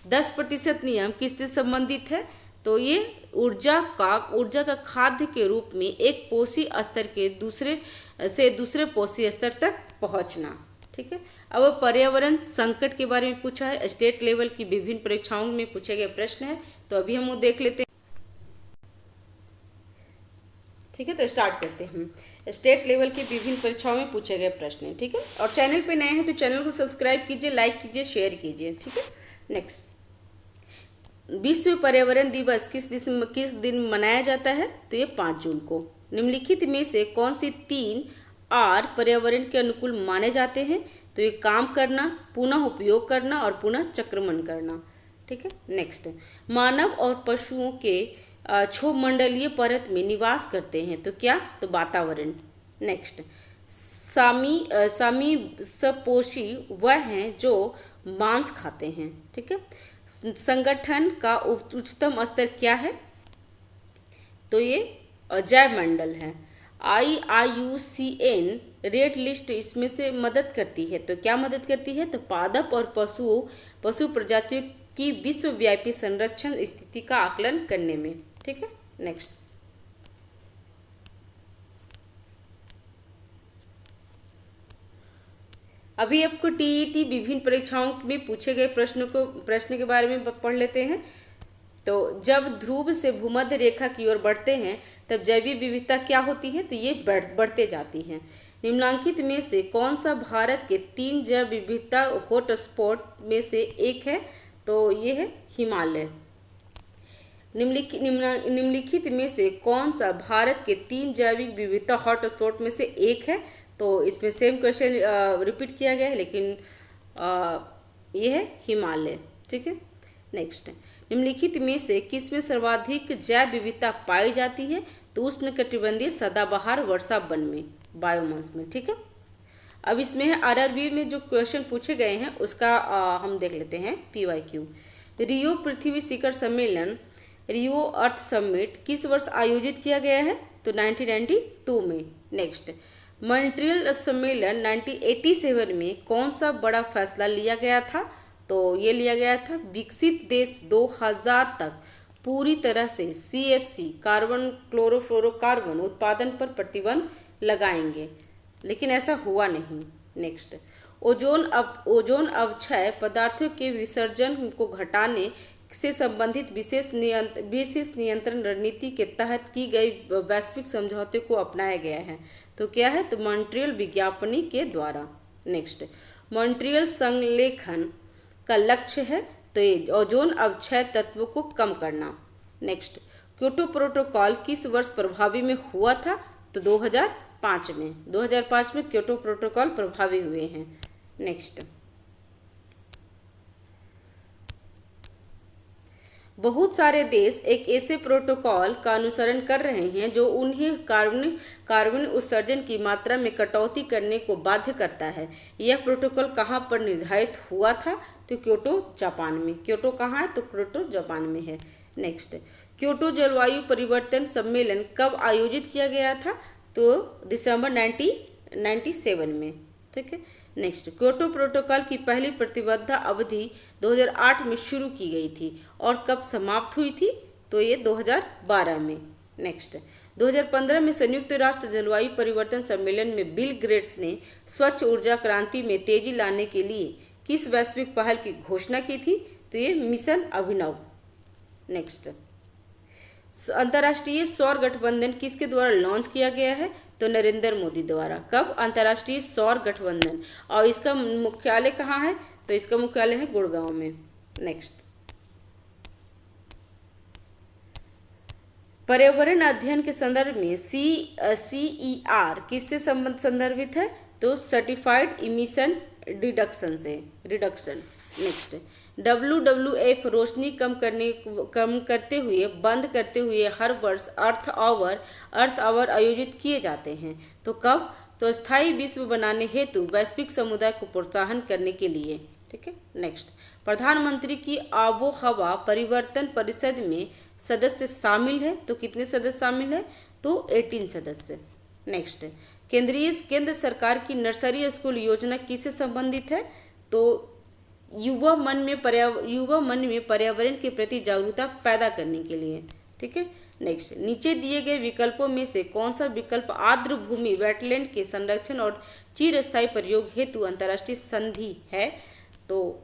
10% नियम किससे संबंधित है? तो ये ऊर्जा का खाद्य के रूप में एक पोषी स्तर के दूसरे पोषी स्तर तक पहुंचना। ठीक है। अब पर्यावरण संकट के बारे में पूछा है। स्टेट लेवल की विभिन्न परीक्षाओं में पूछे गए प्रश्न है। तो अभी हम वो देख लेते हैं। ठीक है। तो स्टार्ट करते हैं। स्टेट लेवल की विभिन्न परीक्षाओं में पूछे गए प्रश्न है। ठीक है। और चैनल पे नए हैं तो चैनल को सब्सक्राइब कीजिए, लाइक कीजिए, शेयर कीजिए। ठीक है। नेक्स्ट, विश्व पर्यावरण दिवस किस दिन मनाया जाता है? तो ये 5 जून को। निम्नलिखित में से कौन सी 3 R पर्यावरण के अनुकूल माने जाते हैं? तो ये काम करना, पुनः उपयोग करना और पुनः चक्रमण करना। ठीक है, नेक्स्ट, मानव और पशुओं के क्षोभमंडलीय परत में निवास करते हैं, तो क्या? तो वातावरण। नेक्स्ट, सपोषी वह हैं जो मांस खाते हैं। ठीक है, संगठन का उच्चतम स्तर क्या है? तो ये जैव मंडल है। IUCN रेड लिस्ट इसमें से मदद करती है, तो क्या मदद करती है? तो पादप और पशु प्रजातियों की विश्वव्यापी संरक्षण स्थिति का आकलन करने में। ठीक है, नेक्स्ट, अभी आपको TET विभिन्न परीक्षाओं में पूछे गए प्रश्न के बारे में पढ़ लेते हैं। तो जब ध्रुव से भूमध्य रेखा की ओर बढ़ते हैं तब जैविक विविधता क्या होती है? तो ये बढ़ते जाती है। निम्नलिखित में से कौन सा भारत के 3 जैव विविधता हॉटस्पॉट में से एक है? तो ये है हिमालय। निम्नलिखित में से कौन सा भारत के 3 जैविक विविधता हॉटस्पॉट में से एक है? तो इसमें सेम क्वेश्चन रिपीट किया गया है, लेकिन ये है हिमालय। ठीक है, नेक्स्ट, निम्नलिखित में से किसमें सर्वाधिक जैव विविधता पाई जाती है? तो उष्णकटिबंधीय सदाबहार वर्षा वन में, बायोमास में। ठीक है, अब इसमें RRB में जो क्वेश्चन पूछे गए हैं उसका हम देख लेते हैं PYQ। रियो पृथ्वी शिखर सम्मेलन, रियो अर्थ समिट किस वर्ष आयोजित किया गया है? तो 1992 में। नेक्स्ट, मॉन्ट्रियल सम्मेलन 1987 में कौन सा बड़ा फैसला लिया गया था? तो ये लिया गया था विकसित देश 2000 तक पूरी तरह से CFC कार्बन क्लोरोफ्लोरोकार्बन उत्पादन पर प्रतिबंध लगाएंगे, लेकिन ऐसा हुआ नहीं। नेक्स्ट, ओजोन अवक्षय पदार्थों के विसर्जन को घटाने से संबंधित विशेष नियंत्रण रणनीति के तहत की गई वैश्विक समझौते को अपनाया गया है, तो क्या है? तो मॉन्ट्रियल विज्ञापनी के द्वारा। नेक्स्ट, मॉन्ट्रियल संलेखन का लक्ष्य है तो ये ओजोन अवक्षय तत्व को कम करना। नेक्स्ट, क्योटो प्रोटोकॉल किस वर्ष प्रभावी में हुआ था? तो 2005 में। 2005 में क्योटो प्रोटोकॉल प्रभावी हुए हैं। नेक्स्ट, बहुत सारे देश एक ऐसे प्रोटोकॉल का अनुसरण कर रहे हैं जो उन्हें कार्बन उत्सर्जन की मात्रा में कटौती करने को बाध्य करता है। यह प्रोटोकॉल कहाँ पर निर्धारित हुआ था? तो क्योटो, जापान में। क्योटो कहाँ है? तो क्योटो जापान में है। नेक्स्ट, क्योटो जलवायु परिवर्तन सम्मेलन कब आयोजित किया गया था? तो दिसंबर 1997 में। ठीक है, नेक्स्ट, क्योटो प्रोटोकॉल की पहली प्रतिबद्धता अवधि 2008 में शुरू की गई थी और कब समाप्त हुई थी? तो ये 2012 में। नेक्स्ट, 2015 में संयुक्त राष्ट्र जलवायु परिवर्तन सम्मेलन में बिल गेट्स ने स्वच्छ ऊर्जा क्रांति में तेजी लाने के लिए किस वैश्विक पहल की घोषणा की थी? तो ये मिशन अभिनव। नेक्स्ट, अंतर्राष्ट्रीय सौर गठबंधन किसके द्वारा लॉन्च किया गया है? तो नरेंद्र मोदी द्वारा। कब? अंतर्राष्ट्रीय सौर गठबंधन। और इसका मुख्यालय कहाँ है? तो इसका मुख्यालय है गुड़गांव में। नेक्स्ट, पर्यावरण अध्ययन के संदर्भ में CER किससे संदर्भित है? तो सर्टिफाइड इमिशन रिडक्शन से। नेक्स्ट, WWF रोशनी कम करते हुए बंद करते हुए हर वर्ष अर्थ आवर आयोजित किए जाते हैं, तो कब? तो स्थायी विश्व बनाने हेतु वैश्विक समुदाय को प्रोत्साहन करने के लिए। ठीक है, नेक्स्ट, प्रधानमंत्री की आबोहवा परिवर्तन परिषद में सदस्य शामिल है, तो कितने सदस्य शामिल है? तो 18 सदस्य। नेक्स्ट, केंद्र सरकार की नर्सरी स्कूल योजना किससे संबंधित है? तो युवा मन में पर्यावरण के प्रति जागरूकता पैदा करने के लिए। ठीक है, नेक्स्ट, नीचे दिए गए विकल्पों में से कौन सा विकल्प आर्द्र भूमि वेटलैंड के संरक्षण और चिरस्थायी प्रयोग हेतु अंतर्राष्ट्रीय संधि है? तो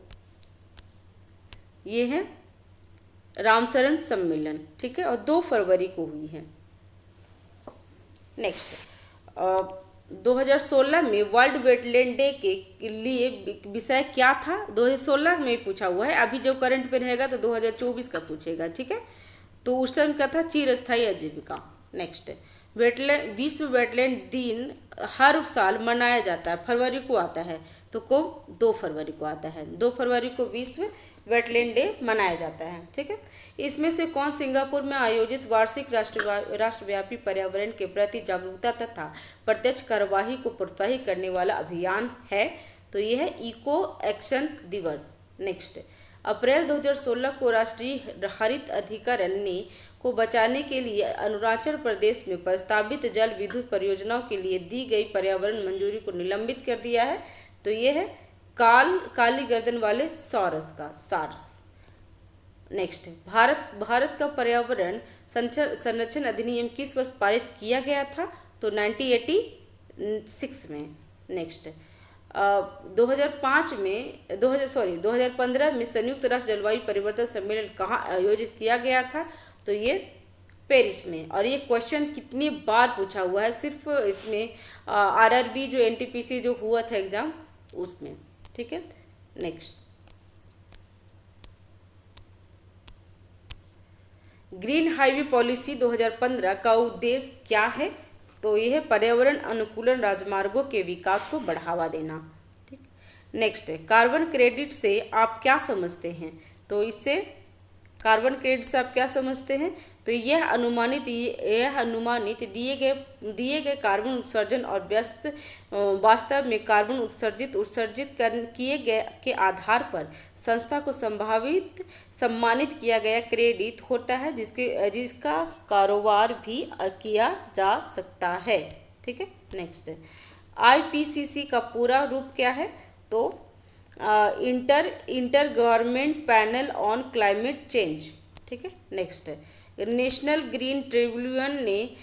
ये है रामसरन सम्मेलन। ठीक है, और 2 फरवरी को हुई है। नेक्स्ट, 2016 में वर्ल्ड वेटलैंड डे के लिए विषय क्या था? 2016 में पूछा हुआ है। अभी जो करंट पे रहेगा तो 2024 का पूछेगा, ठीक है। तो उस टाइम का था चिरस्थायी आजीविका। नेक्स्ट, वेटलैंड विश्व वेटलैंड दिन हर साल मनाया जाता है, फरवरी को आता है। तो को 2 फरवरी को आता है, 2 फरवरी को विश्व वेटलैंड डे मनाया जाता है, ठीक है। इसमें से कौन सिंगापुर में आयोजित वार्षिक राष्ट्रव्यापी पर्यावरण के प्रति जागरूकता तथा प्रत्यक्ष कार्यवाही को प्रोत्साहित करने वाला अभियान है? तो यह है इको एक्शन दिवस। नेक्स्ट, अप्रैल 2016 को राष्ट्रीय हरित अधिकरण ने को बचाने के लिए अरुणाचल प्रदेश में प्रस्तावित जल विद्युत परियोजनाओं के लिए दी गई पर्यावरण मंजूरी को निलंबित कर दिया है। तो ये है काली गर्दन वाले सार्स। नेक्स्ट, भारत का पर्यावरण संरक्षण अधिनियम किस वर्ष पारित किया गया था? तो 1986 में। नेक्स्ट, 2015 में संयुक्त राष्ट्र जलवायु परिवर्तन सम्मेलन कहाँ आयोजित किया गया था? तो ये पेरिस में। और ये क्वेश्चन कितनी बार पूछा हुआ है, सिर्फ इसमें आरआरबी जो एनटीपीसी जो हुआ था एग्जाम उसमें, ठीक है। नेक्स्ट, ग्रीन हाईवे पॉलिसी 2015 का उद्देश्य क्या है? तो यह है पर्यावरण अनुकूलन राजमार्गों के विकास को बढ़ावा देना, ठीक। नेक्स्ट है, कार्बन क्रेडिट से आप क्या समझते हैं? तो इससे कार्बन क्रेडिट से आप क्या समझते हैं? तो यह अनुमानित दिए गए कार्बन उत्सर्जन और वास्तव में कार्बन उत्सर्जित किए गए के आधार पर संस्था को सम्मानित किया गया क्रेडिट होता है, जिसका कारोबार भी किया जा सकता है, ठीक है। नेक्स्ट, आईपीसीसी का पूरा रूप क्या है? तो inter government panel on climate change, ठीक है। नेक्स्ट, नेशनल ग्रीन ट्रिब्यूनल ने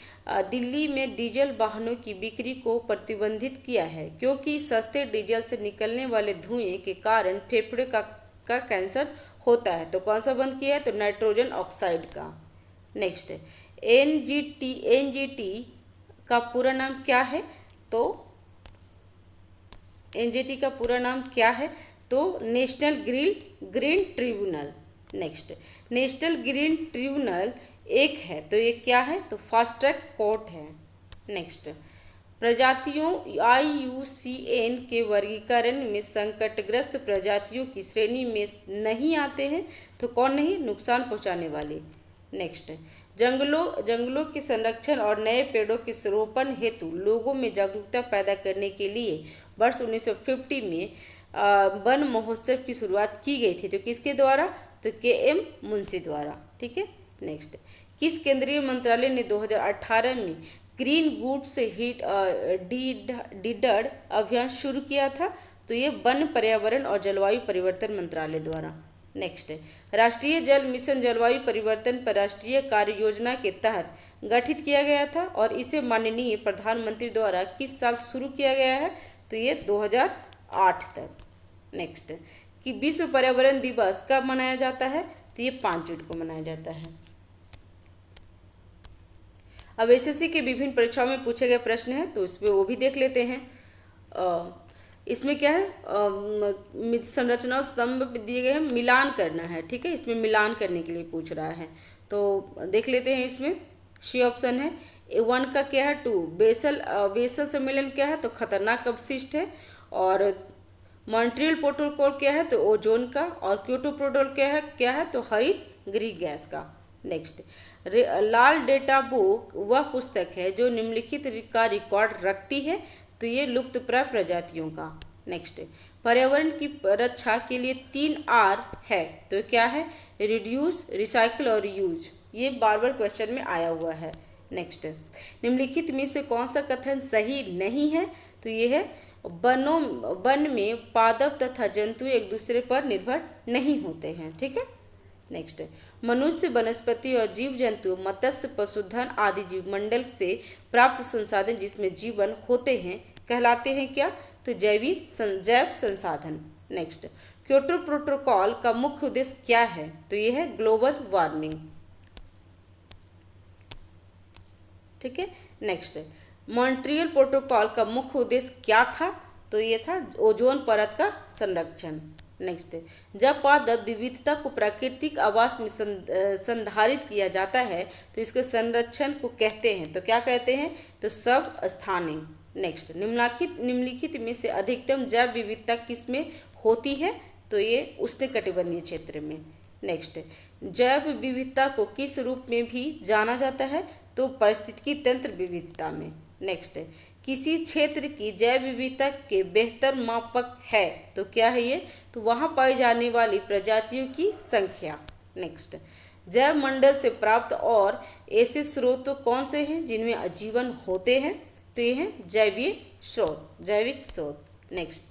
दिल्ली में डीजल वाहनों की बिक्री को प्रतिबंधित किया है, क्योंकि सस्ते डीजल से निकलने वाले धुएं के कारण फेफड़े का कैंसर होता है। तो कौन सा बंद किया है? तो नाइट्रोजन ऑक्साइड का। नेक्स्ट, एनजीटी का पूरा नाम क्या है? तो एनजीटी का पूरा नाम क्या है? तो national green tribunal. Next, national green tribunal एक है, तो ये क्या है? तो फास्ट ट्रैक कोर्ट है। नेक्स्ट, प्रजातियों IUCN के वर्गीकरण में संकटग्रस्त प्रजातियों की श्रेणी में नहीं आते हैं, तो कौन नहीं? नुकसान पहुंचाने वाले। नेक्स्ट, जंगलों के संरक्षण और नए पेड़ों के रोपण हेतु लोगों में जागरूकता पैदा करने के लिए वर्ष 1950 में वन महोत्सव की शुरुआत की गई थी। तो किसके द्वारा? तो KM मुंशी द्वारा, ठीक है। नेक्स्ट, किस केंद्रीय मंत्रालय ने 2018 में ग्रीन गुड्स डीडड अभियान शुरू किया था? तो ये वन, पर्यावरण और जलवायु परिवर्तन मंत्रालय द्वारा। नेक्स्ट, राष्ट्रीय जल मिशन जलवायु परिवर्तन पर राष्ट्रीय कार्य योजना के तहत गठित किया गया था और इसे माननीय प्रधानमंत्री द्वारा किस साल शुरू किया गया है? तो ये 2008 तक। नेक्स्ट, कि विश्व पर्यावरण दिवस कब मनाया जाता है? तो ये 5 जून को मनाया जाता है। अब SSC के विभिन्न परीक्षाओं में पूछे गए प्रश्न हैं, तो इसमें वो भी देख लेते हैं। इसमें क्या है? संरचना स्तंभ दिए गए हैं, मिलान करना है, ठीक है। इसमें मिलान करने के लिए पूछ रहा है, तो देख लेते हैं। इसमें सी ऑप्शन है। 1 का क्या है? 2 बेसल सम्मेलन क्या है? तो खतरनाक अपशिष्ट है। और मॉन्ट्रियल प्रोटोकॉल क्या है? तो ओजोन का। और क्योटो प्रोटोकॉल क्या है? तो हरित गृह गैस का। नेक्स्ट, लाल डेटा बुक वह पुस्तक है जो निम्नलिखित का रिकॉर्ड रखती है, तो ये लुप्तप्राय प्रजातियों का। नेक्स्ट, पर्यावरण की रक्षा के लिए 3 R है, तो क्या है? रिड्यूस, रिसाइकिल और यूज। ये बार बार क्वेश्चन में आया हुआ है। नेक्स्ट, निम्नलिखित में से कौन सा कथन सही नहीं है? तो ये है वन में पादप तथा जंतु एक दूसरे पर निर्भर नहीं होते हैं, ठीक है। नेक्स्ट, मनुष्य, वनस्पति और जीव जंतु, मत्स्य, पशुधन आदि जीव मंडल से प्राप्त संसाधन जिसमें जीवन होते हैं कहलाते हैं क्या? तो जैव संसाधन। नेक्स्ट, क्योटो प्रोटोकॉल का मुख्य उद्देश्य क्या है? तो यह है ग्लोबल वार्मिंग, ठीक है। नेक्स्ट, मॉन्ट्रियल प्रोटोकॉल का मुख्य उद्देश्य क्या था? तो ये था ओजोन परत का संरक्षण। नेक्स्ट, जब पादप विविधता को प्राकृतिक आवास में संधारित किया जाता है तो इसके संरक्षण को कहते हैं, तो क्या कहते हैं? तो सब स्थानीय। नेक्स्ट, निम्नलिखित में से अधिकतम जैव विविधता किस में होती है? तो ये उष्णकटिबंधीय क्षेत्र में। नेक्स्ट, जैव विविधता को किस रूप में भी जाना जाता है? तो पारिस्थितिकी तंत्र विविधता में। नेक्स्ट, किसी क्षेत्र की जैव विविधता के बेहतर मापक है, तो क्या है ये? तो वहाँ पाई जाने वाली प्रजातियों की संख्या। नेक्स्ट, जैव मंडल से प्राप्त और ऐसे स्रोत कौन से हैं जिनमें आजीवन होते हैं? तो ये हैं जैविक स्रोत। नेक्स्ट,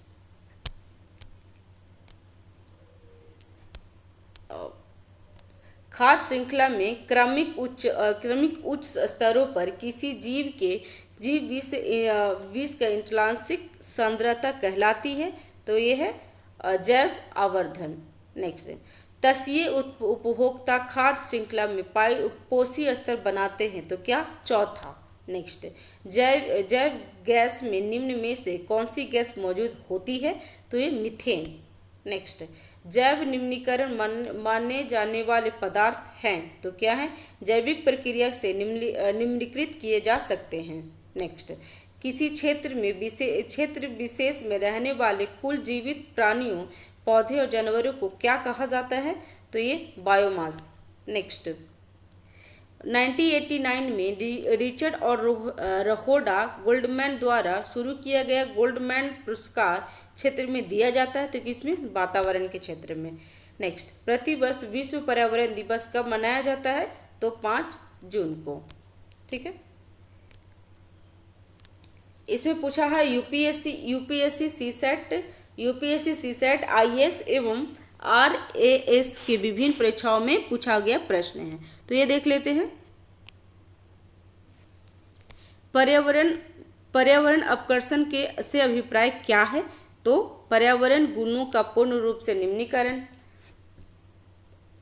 खाद्य श्रृंखला में क्रमिक उच्च स्तरों पर किसी जीव विष का इंट्रांसिक सांद्रता कहलाती है, तो ये है जैव आवर्धन। नेक्स्ट, तसीय उपभोक्ता खाद्य श्रृंखला में पोषी स्तर बनाते हैं, तो क्या? चौथा। नेक्स्ट, जैव गैस में निम्न में से कौन सी गैस मौजूद होती है? तो ये मीथेन। नेक्स्ट, जैव निम्नीकरण माने जाने वाले पदार्थ हैं, तो क्या है? जैविक प्रक्रिया से निम्नीकृत किए जा सकते हैं। नेक्स्ट, किसी क्षेत्र विशेष में रहने वाले कुल जीवित प्राणियों, पौधे और जानवरों को क्या कहा जाता है? तो ये बायोमास। नेक्स्ट, 1989 में रिचर्ड और रहोडा गोल्डमैन द्वारा शुरू किया गया गोल्डमैन पुरस्कार क्षेत्र में दिया जाता है, तो किसमें? वातावरण के क्षेत्र में। नेक्स्ट, प्रतिवर्ष विश्व पर्यावरण दिवस कब मनाया जाता है? तो 5 जून को। ठीक है, इसमें पूछा है यूपीएससी सीसेट आईएएस एवं आरएएस के विभिन्न परीक्षाओं में पूछा गया प्रश्न है, तो ये देख लेते हैं। पर्यावरण अपकर्षण से अभिप्राय क्या है? तो पर्यावरण गुणों का पूर्ण रूप से निम्नीकरण,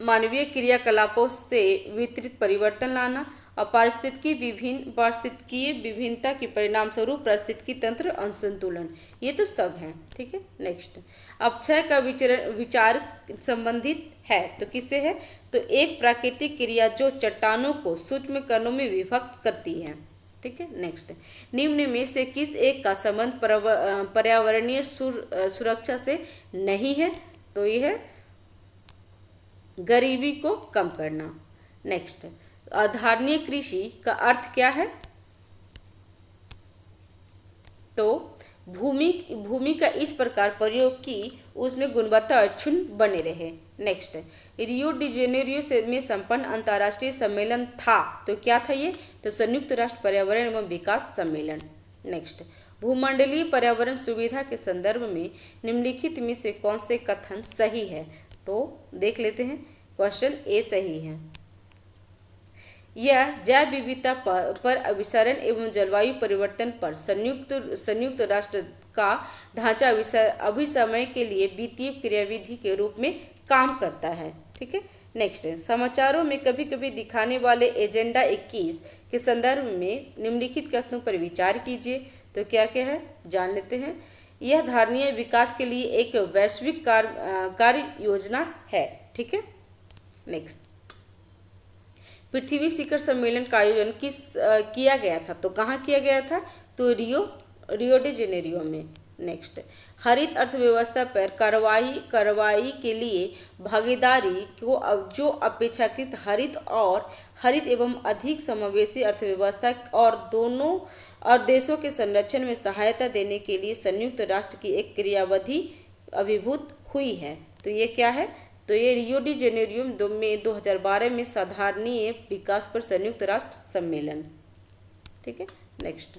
मानवीय क्रियाकलापों से वितरित परिवर्तन लाना और पारिस्थितिकीय विभिन्नता के परिणाम स्वरूप पारिस्थितिकी तंत्र असंतुलन, ये तो सब है। ठीक है, नेक्स्ट, अपक्षय का विचार संबंधित है, तो किससे है? तो एक प्राकृतिक क्रिया जो चट्टानों को सूक्ष्म कणों में विभक्त करती है। ठीक है, नेक्स्ट, निम्न में से किस एक का संबंध पर्यावरणीय सुरक्षा से नहीं है? तो यह है गरीबी को कम करना। नेक्स्ट, आधारणीय कृषि का अर्थ क्या है? तो भूमि का इस प्रकार प्रयोग की उसमें गुणवत्ता अक्षुण्ण बने रहे। नेक्स्ट, रियो डी जेनेरियो में संपन्न अंतर्राष्ट्रीय सम्मेलन था, तो क्या था ये? तो संयुक्त राष्ट्र पर्यावरण एवं विकास सम्मेलन। नेक्स्ट, भूमंडलीय पर्यावरण सुविधा के संदर्भ में निम्नलिखित में से कौन से कथन सही है? तो देख लेते हैं। क्वेश्चन ए सही है। यह जैव विविधता पर अभिसरण एवं जलवायु परिवर्तन पर संयुक्त राष्ट्र का ढांचा अभिसमय के लिए वित्तीय क्रियाविधि के रूप में काम करता है। ठीक है, नेक्स्ट, समाचारों में कभी कभी दिखाने वाले एजेंडा 21 के संदर्भ में निम्नलिखित कथनों पर विचार कीजिए, तो क्या क्या है जान लेते हैं। यह धारणीय विकास के लिए एक वैश्विक कार्य योजना है। ठीक है, नेक्स्ट, पृथ्वी शिखर सम्मेलन का आयोजन किया गया था? तो कहाँ किया गया था? तो रियो डी जेनेरियो में। नेक्स्ट, हरित अर्थव्यवस्था पर कार्रवाई के लिए भागीदारी को जो अपेक्षाकृत हरित एवं अधिक समावेशी अर्थव्यवस्था और देशों के संरक्षण में सहायता देने के लिए संयुक्त राष्ट्र की एक क्रियाविधि अभिभूत हुई है। तो ये क्या है? तो ये रियो डी जेनेरियो में 2012 में साधारणीय विकास पर संयुक्त राष्ट्र सम्मेलन। ठीक है, नेक्स्ट,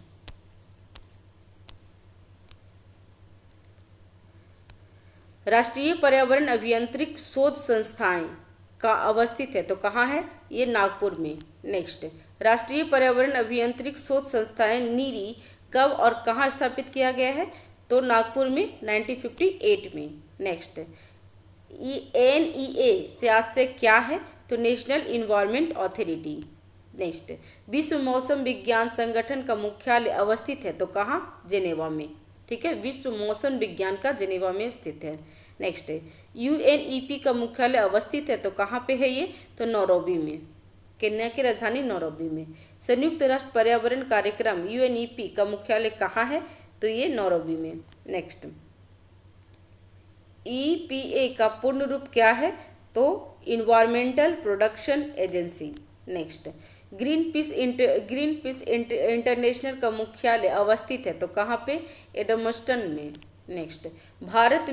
राष्ट्रीय पर्यावरण अभियांत्रिक शोध संस्थाएं का अवस्थित है, तो कहाँ है? ये नागपुर में। नेक्स्ट, राष्ट्रीय पर्यावरण अभियांत्रिक शोध संस्थाएं नीरी कब और कहाँ स्थापित किया गया है? तो नागपुर में 1958 में। नेक्स्ट, NEA से क्या है? तो नेशनल इन्वायरमेंट अथॉरिटी। नेक्स्ट, विश्व मौसम विज्ञान संगठन का मुख्यालय अवस्थित है तो कहाँ? जेनेवा में। ठीक है, विश्व मौसम विज्ञान का जेनेवा में स्थित है। नेक्स्ट है, यूएनईपी का मुख्यालय अवस्थित है तो कहाँ पे है ये? तो नैरोबी में, केन्या की राजधानी नैरोबी में। संयुक्त राष्ट्र पर्यावरण कार्यक्रम यूएनईपी का मुख्यालय कहाँ है? तो ये नैरोबी में। नेक्स्ट, ईपीए का पूर्ण रूप क्या है? तो environmental production agency. Next, green peas international का मुख्यालय अवस्थित है तो कहाँ पे? एडमस्टन में। नेक्स्ट, भारत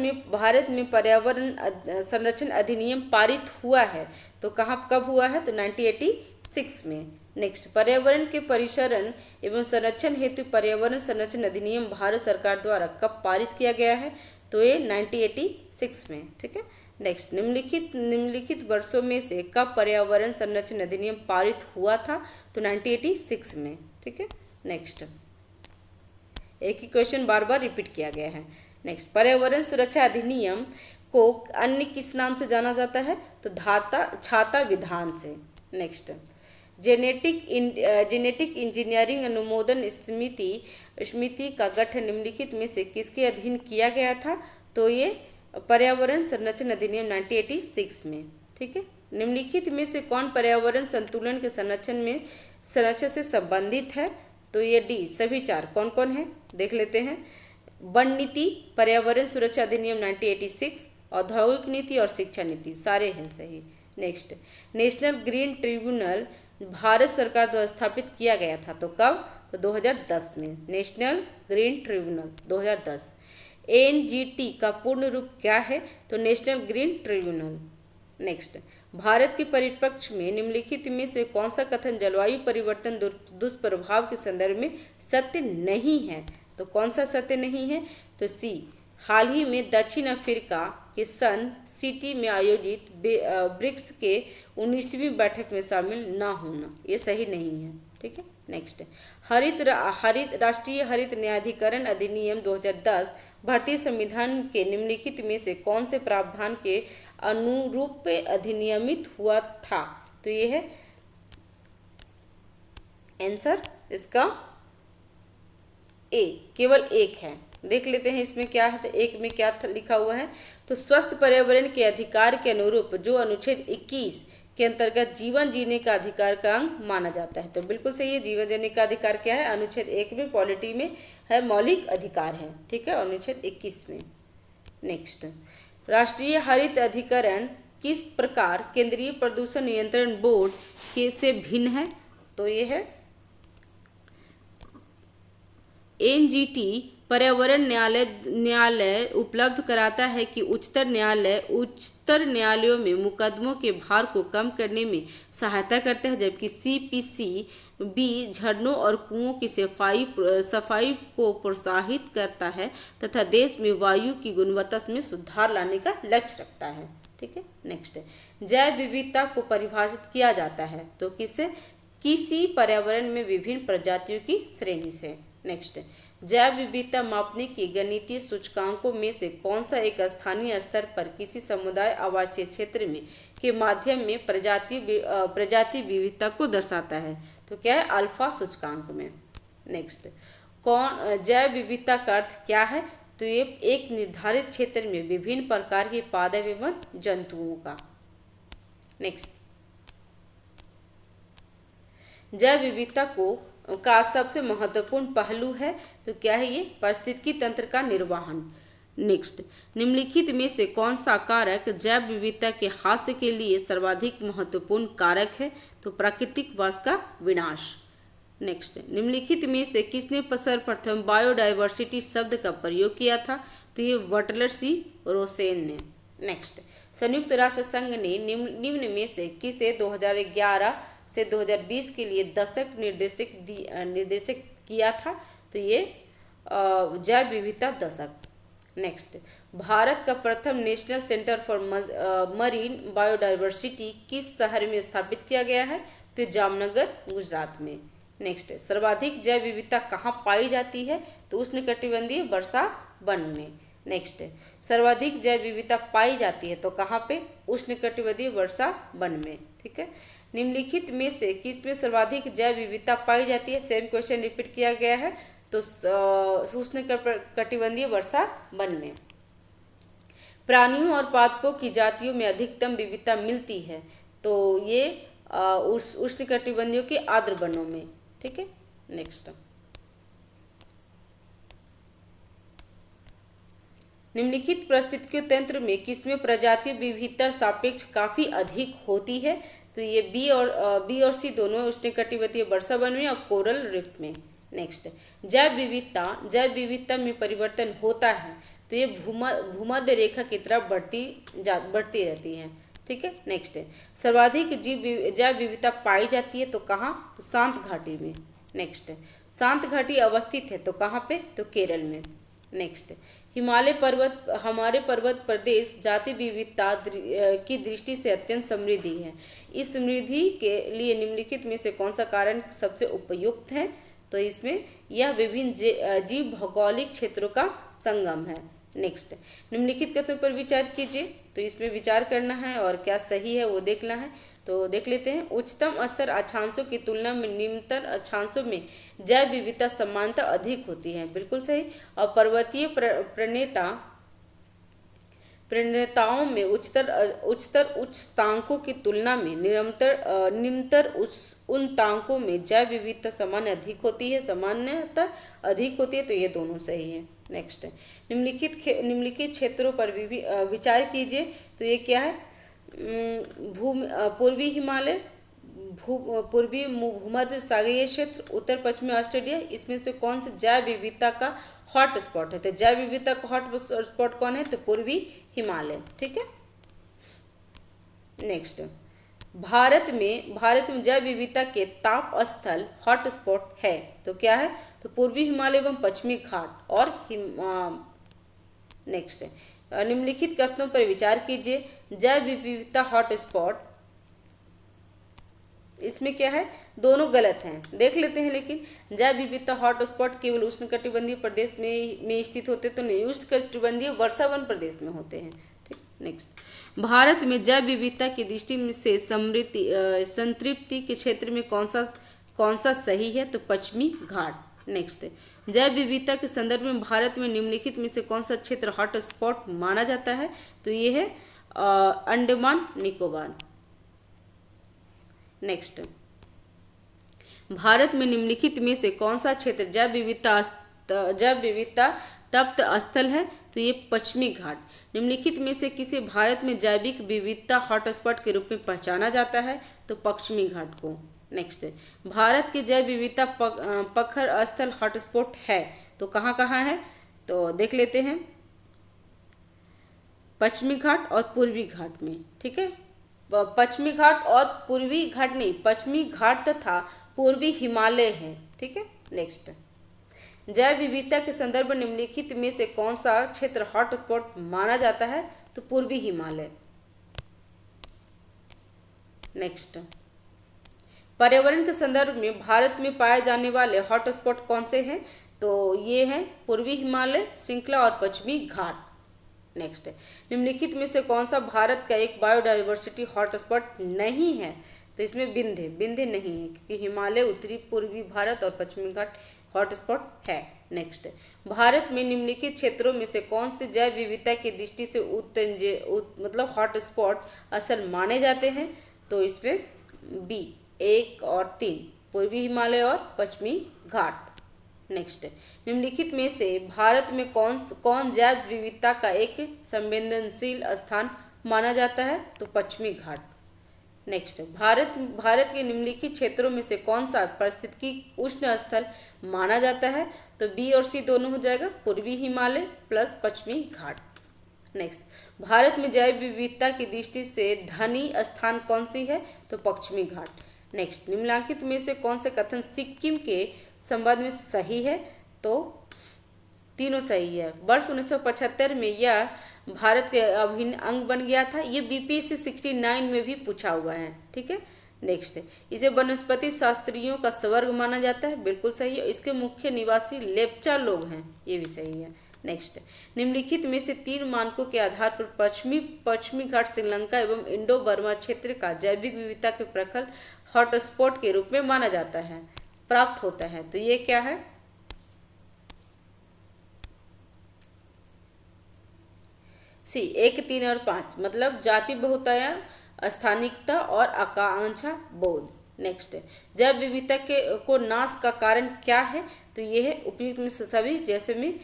में पर्यावरण संरक्षण अधिनियम पारित हुआ है तो कहाँ, कब हुआ है? तो 1986 में। नेक्स्ट, पर्यावरण के परिसरण एवं संरक्षण हेतु पर्यावरण संरक्षण अधिनियम भारत सरकार द्वारा कब पारित किया गया है? तो ये 1986 में। ठीक है। नेक्स्ट, निम्नलिखित वर्षों में से कब पर्यावरण संरक्षण अधिनियम पारित हुआ था? तो 1986 में। ठीक है। नेक्स्ट, एक ही क्वेश्चन बार बार रिपीट किया गया है। नेक्स्ट, पर्यावरण सुरक्षा अधिनियम को अन्य किस नाम से जाना जाता है? तो छाता विधान से। नेक्स्ट, जेनेटिक इंजीनियरिंग अनुमोदन समिति का गठन निम्नलिखित में से किसके अधीन किया गया था? तो ये पर्यावरण संरक्षण अधिनियम 1986 में। ठीक है। निम्नलिखित में से कौन पर्यावरण संतुलन के संरक्षण से संबंधित है? तो ये डी, सभी चार। कौन कौन है देख लेते हैं। वन नीति, पर्यावरण सुरक्षा अधिनियम 1986, औद्योगिक नीति और शिक्षा नीति, सारे हैं सही। Next, national green tribunal Bharat सरकार द्वारा स्थापित किया गया था तो कब? तो 2010 में। National green tribunal 2010। एनजीटी का पूर्ण रूप क्या है? तो national green tribunal. Next, Bharat के परिप्रेक्ष्य में निम्नलिखित में से कौन सा कथन जलवायु परिवर्तन दुष्प्रभाव के संदर्भ में सत्य नहीं है? तो कौन सा सत्य नहीं है? तो सी, हाल ही में दक्षिण अफ्रीका के सन सिटी में आयोजित ब्रिक्स के 19वीं बैठक में शामिल न होना, ये सही नहीं है। ठीक है। नेक्स्ट, राष्ट्रीय हरित न्यायाधिकरण अधिनियम 2010 भारतीय संविधान के निम्नलिखित में से कौन से प्रावधान के अनुरूप अधिनियमित हुआ था? तो ये है आंसर इसका ए, केवल एक है। देख लेते हैं इसमें क्या है। तो एक में क्या लिखा हुआ है? तो स्वस्थ पर्यावरण के अधिकार के अनुरूप जो अनुच्छेद 21 के अंतर्गत जीवन जीने का अधिकार का अंग माना जाता है। तो बिल्कुल सही है। जीवन जीने का अधिकार क्या है? अनुच्छेद 1 में पॉलिटी में है, मौलिक अधिकार है। ठीक है, अनुच्छेद 21 में। नेक्स्ट, राष्ट्रीय हरित अधिकरण किस प्रकार केंद्रीय प्रदूषण नियंत्रण बोर्ड के से भिन्न है? तो ये है एनजीटी पर्यावरण न्यायालय उपलब्ध कराता है कि उच्चतर न्यायालयों में मुकदमों के भार को कम करने में सहायता करता है, जबकि सीपीसीबी झरनों और कुओं की सफाई को प्रोत्साहित करता है तथा देश में वायु की गुणवत्ता में सुधार लाने का लक्ष्य रखता है। ठीक है। नेक्स्ट, जैव विविधता को परिभाषित किया जाता है तो किससे? किसी पर्यावरण में विभिन्न प्रजातियों की श्रेणी से। नेक्स्ट, जैव विविधता मापने के गणितीय सूचकांकों में से कौन सा एक स्थानीय स्तर पर किसी समुदाय आवासीय क्षेत्र में के माध्यम में प्रजाति विविधता को दर्शाता है? तो क्या है? अल्फा सूचकांक में। नेक्स्ट, जैव विविधता का अर्थ क्या है? तो ये एक निर्धारित क्षेत्र में विभिन्न प्रकार के पादप एवं जंतुओं का। नेक्स्ट, जैव विविधता का सबसे महत्वपूर्ण पहलू है तो क्या है? ये पारिस्थितिकी तंत्र का निर्वहन। नेक्स्ट, निम्नलिखित में से कौन सा कारक जैव विविधता के ह्रास के लिए सर्वाधिक महत्वपूर्ण कारक है? तो प्राकृतिक वास का विनाश। नेक्स्ट, निम्नलिखित में से किसने सर्वप्रथम बायोडायवर्सिटी शब्द का प्रयोग किया था? तो ये बटलर सी रोसेन ने। नेक्स्ट, संयुक्त राष्ट्र संघ ने निम्न में से किसे 2011 से 2020 के लिए दशक निर्देशित किया था? तो ये जैव विविधता दशक। नेक्स्ट, भारत का प्रथम national centre for marine biodiversity किस शहर में स्थापित किया गया है? तो जामनगर, गुजरात में। नेक्स्ट, सर्वाधिक जैव विविधता कहाँ पाई जाती है? तो उष्णकटिबंधीय वर्षा वन में। नेक्स्ट है, सर्वाधिक जैव विविधता पाई जाती है तो कहाँ पे? उष्णकटिबंधीय वर्षा वन में। ठीक है, निम्नलिखित में से किस में सर्वाधिक जैव विविधता पाई जाती है? सेम क्वेश्चन रिपीट किया गया है, तो उष्णकटिबंधीय वर्षा वन में। प्राणियों और पादपों की जातियों में अधिकतम विविधता मिलती है, तो ये उष्णकटिबंधीय के आर्द्र वनों में। ठीक है, नेक्स्ट, निम्नलिखित पारिस्थितिकीय तंत्र में किसमें प्रजातियों विविधता सापेक्ष काफी अधिक होती है? तो ये बी और सी दोनों उष्णकटिबंधीय वर्षा वन में और कोरल रीफ में। नेक्स्ट, जैव विविधता में परिवर्तन होता है तो ये भूमध्य रेखा की तरफ बढ़ती रहती है। ठीक है, नेक्स्ट है, सर्वाधिक जैव विविधता पाई जाती है तो कहाँ? तो शांत घाटी में। नेक्स्ट, शांत घाटी अवस्थित है तो कहाँ पे? तो केरल में। नेक्स्ट, हिमालय पर्वत हमारे पर्वत प्रदेश जाति विविधता की दृष्टि से अत्यंत समृद्धि है। इस समृद्धि के लिए निम्नलिखित में से कौन सा कारण सबसे उपयुक्त है? तो इसमें यह विभिन्न जीव भौगोलिक क्षेत्रों का संगम है। नेक्स्ट, निम्नलिखित कथनों पर विचार कीजिए, तो इसमें विचार करना है और क्या सही है वो देखना है। तो देख लेते हैं, उच्चतम स्तर अक्षांशों की तुलना में निम्नतर अक्षांशों में जैव विविधता समानता अधिक होती है, बिल्कुल सही। और पर्वतीय प्रणेताओं में उच्चतर उच्चतांकों की तुलना में निम्नतर उन्नतांकों में जैव विविधता सामान्यतः अधिक होती है, तो ये दोनों सही है। नेक्स्ट, निम्नलिखित क्षेत्रों पर विचार कीजिए, तो ये क्या है? पूर्वी हिमालय, पूर्वी भूमध्य सागरीय क्षेत्र, उत्तर पश्चिमी ऑस्ट्रेलिया, इसमें से कौन से जैव विविधता का हॉट स्पॉट है? तो जैव विविधता का हॉट स्पॉट कौन है? तो पूर्वी हिमालय। ठीक है, नेक्स्ट, भारत में जैव विविधता के ताप स्थल हॉट स्पॉट है तो क्या है? तो पूर्वी हिमालय एवं पश्चिमी घाट और नेक्स्ट, निम्नलिखित कथनों पर विचार कीजिए, जैव विविधता हॉट स्पॉट, इसमें क्या है? दोनों गलत हैं, देख लेते हैं। लेकिन जैव विविधता हॉट स्पॉट केवल उष्णकटिबंधीय प्रदेश में स्थित होते तो नहीं, उष्णकटिबंधीय वर्षावन प्रदेश में होते हैं। ठीक, नेक्स्ट, भारत में जैव विविधता की दृष्टि से संतृप्ति के क्षेत्र में कौन सा सही है? तो पश्चिमी घाट। नेक्स्ट, जैव विविधता के संदर्भ में भारत में निम्नलिखित में से कौन सा क्षेत्र हॉट स्पॉट माना जाता है? तो ये है अंडमान निकोबार। नेक्स्ट, भारत में निम्नलिखित में से कौन सा क्षेत्र जैव विविधता तप्त स्थल है? तो ये पश्चिमी घाट। निम्नलिखित में से किसे भारत में जैविक विविधता हॉटस्पॉट के रूप में पहचाना जाता है? तो पश्चिमी घाट को। नेक्स्ट, भारत के जैव विविधता प्रखर स्थल हॉटस्पॉट है तो कहाँ कहाँ है? तो देख लेते हैं, पश्चिमी घाट और पूर्वी घाट में। ठीक है, पश्चिमी घाट और पूर्वी घाट नहीं, पश्चिमी घाट तथा पूर्वी हिमालय है। ठीक है, नेक्स्ट, जैव विविधता के संदर्भ में निम्नलिखित में से कौन सा क्षेत्र हॉटस्पॉट माना जाता है? तो पूर्वी हिमालय। नेक्स्ट, पर्यावरण के संदर्भ में भारत में पाए जाने वाले हॉटस्पॉट कौन से हैं? तो ये हैं पूर्वी हिमालय श्रृंखला और पश्चिमी घाट। नेक्स्ट, निम्नलिखित में से कौन सा भारत का एक बायोडाइवर्सिटी हॉटस्पॉट नहीं है? तो इसमें विंध्य नहीं है, क्योंकि हिमालय उत्तरी पूर्वी भारत और पश्चिमी घाट हॉटस्पॉट है। नेक्स्ट, भारत में निम्नलिखित क्षेत्रों में से कौन से जैव विविधता की दृष्टि से मतलब हॉटस्पॉट असल माने जाते हैं? तो इसमें बी 1 और 3, पूर्वी हिमालय और पश्चिमी घाट। नेक्स्ट, निम्नलिखित में से भारत में कौन जैव विविधता का एक संवेदनशील स्थान माना जाता है? तो पश्चिमी घाट। नेक्स्ट, भारत के निम्नलिखित क्षेत्रों में से कौन सा पारिस्थितिकी उष्ण स्थल माना जाता है? तो बी और सी दोनों हो जाएगा, पूर्वी हिमालय प्लस पश्चिमी घाट। नेक्स्ट, भारत में जैव विविधता की दृष्टि से धनी स्थान कौन सी है? तो पश्चिमी घाट। नेक्स्ट, निम्नलिखित में से कौन से कथन सिक्किम के संबंध में सही है? तो तीनों सही है। वर्ष 1975 में यह भारत के अभिन्न अंग बन गया था। ये बीपीएससी 69 में भी पूछा हुआ है। ठीक है, नेक्स्ट, इसे वनस्पति शास्त्रियों का स्वर्ग माना जाता है, बिल्कुल सही है। इसके मुख्य निवासी लेप्चा लोग हैं, ये भी सही है। नेक्स्ट, निम्नलिखित में से 3 मानकों के आधार पर पश्चिमी घाट श्रीलंका एवं इंडो बर्मा क्षेत्र का जैविक विविधता के प्रखर हॉटस्पॉट के रूप में माना जाता है, प्राप्त होता है। तो ये क्या है? सी 1, 3 और 5 मतलब जाति बहुताया, स्थानिकता और आकांक्षा बोध। नेक्स्ट, जैव विविधता के को नाश का कारण क्या है? तो ये है उपयुक्त में से सभी, जैसे में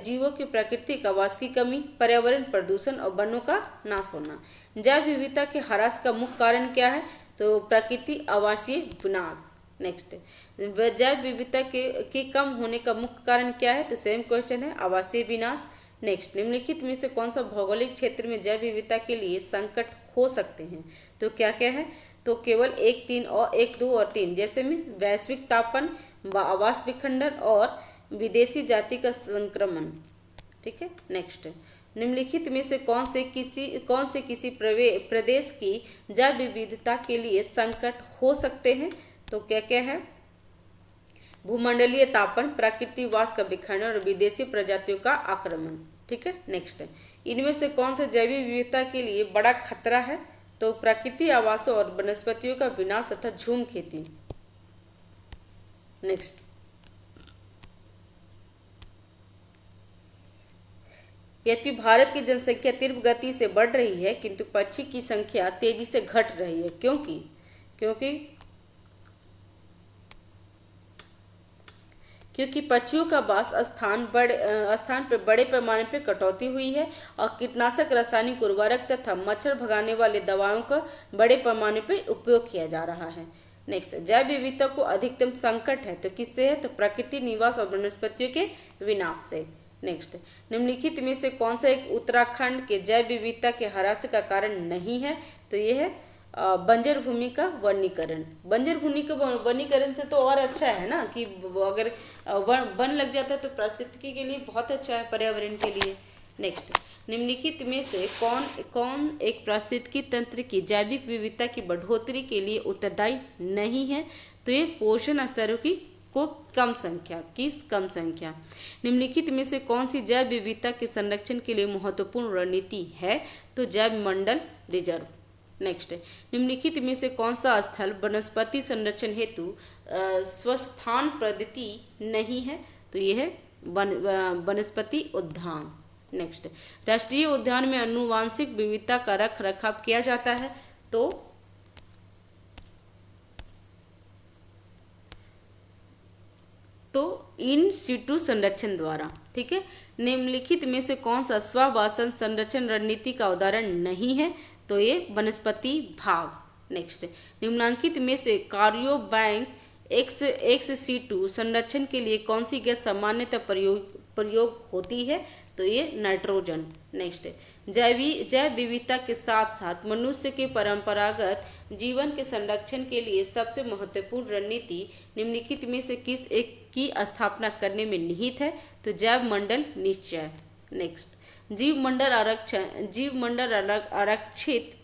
जीवों की प्राकृतिक आवास की कमी, पर्यावरण प्रदूषण और वनों का नाश होना। जैव विविधता के ह्रास का मुख्य कारण क्या है? तो प्रकृति आवासीय विनाश। नेक्स्ट, जैव विविधता के कम होने का मुख्य कारण क्या है? तो सेम क्वेश्चन है, आवासीय विनाश। नेक्स्ट, निम्नलिखित में से कौन सा भौगोलिक क्षेत्र में जैव विविधता के लिए संकट हो सकते हैं? तो क्या क्या है? तो केवल 1, 3 और 1, 2 और 3, जैसे में वैश्विक तापन, आवास विखंडन और विदेशी जाति का संक्रमण। ठीक है। नेक्स्ट, निम्नलिखित में से कौन से किसी प्रदेश की जैव विविधता के लिए संकट हो सकते हैं? तो क्या क्या है? भूमंडलीय तापन, प्राकृतिक वास का विखंडन और विदेशी प्रजातियों का आक्रमण। ठीक है। नेक्स्ट, इनमें से कौन से जैविक विविधता के लिए बड़ा खतरा है? तो प्राकृतिक आवासों और वनस्पतियों का विनाश तथा झूम खेती। नेक्स्ट, यद्यपि भारत की जनसंख्या तीव्र गति से बढ़ रही है, किंतु पक्षी की संख्या तेजी से घट रही है। क्योंकि पक्षियों का वास स्थान पर बड़े पैमाने पर कटौती हुई है और कीटनाशक, रासायनिक उर्वरक तथा मच्छर भगाने वाले दवाओं का बड़े पैमाने पर उपयोग किया जा रहा है। नेक्स्ट, जैव विविधता को अधिकतम संकट है तो किससे है? तो प्रकृति निवास और वनस्पतियों के विनाश से। नेक्स्ट, निम्नलिखित में से कौन सा एक उत्तराखंड के जैव विविधता के ह्रास का कारण नहीं है? तो ये है बंजर भूमि का वनीकरण। बंजर भूमि का वनीकरण से तो और अच्छा है ना कि अगर वन लग जाता है तो पारिस्थितिकी के लिए बहुत अच्छा है, पर्यावरण के लिए। नेक्स्ट, निम्नलिखित में से कौन एक पारिस्थितिकी तंत्र की जैविक विविधता की बढ़ोतरी के लिए उत्तरदायी नहीं है? तो ये पोषण स्तरों की कम संख्या। निम्नलिखित में से कौन सी जैव विविधता के संरक्षण के लिए महत्वपूर्ण रणनीति है? तो जैव मंडल रिजर्व। नेक्स्ट, निम्नलिखित में से कौन सा स्थल वनस्पति संरक्षण हेतु स्वस्थान पद्धति नहीं है? तो ये है वनस्पति उद्यान। नेक्स्ट, राष्ट्रीय उद्यान में आनुवांशिक विविधता का रख रखाव किया जाता है तो इन सिटू संरक्षण द्वारा। ठीक है। निम्नलिखित में से कौन सा स्ववासन संरक्षण रणनीति का उदाहरण नहीं है? तो ये वनस्पति भाग। नेक्स्ट, निम्नांकित में से कार्यो बैंक एक्स सिटू संरक्षण के लिए कौन सी गैस सामान्यतः प्रयोग होती है? तो ये नाइट्रोजन। नेक्स्ट, जैव विविधता के साथ साथ मनुष्य के परंपरागत जीवन के संरक्षण के लिए सबसे महत्वपूर्ण रणनीति निम्नलिखित में से किस एक की स्थापना करने में निहित है? तो जैव मंडल निश्चय। नेक्स्ट, जीव मंडल आरक्षित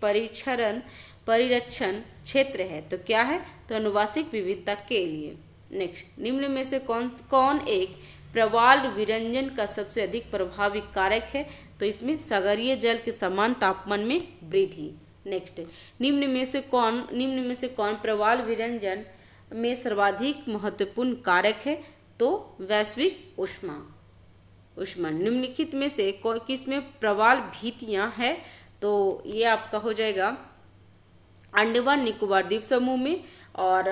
परिरक्षण क्षेत्र है तो क्या है? तो आनुवांशिक विविधता के लिए। नेक्स्ट, निम्न में से कौन एक प्रवाल विरंजन का सबसे अधिक प्रभावी कारक है? तो इसमें सागरीय जल के समान तापमान में वृद्धि। नेक्स्ट, निम्न में से कौन प्रवाल विरंजन में सर्वाधिक महत्वपूर्ण कारक है? तो वैश्विक ऊष्मा। निम्नलिखित में से किसमें प्रवाल भित्तियां हैं? तो ये आपका हो जाएगा अंडमान निकोबार द्वीप समूह में और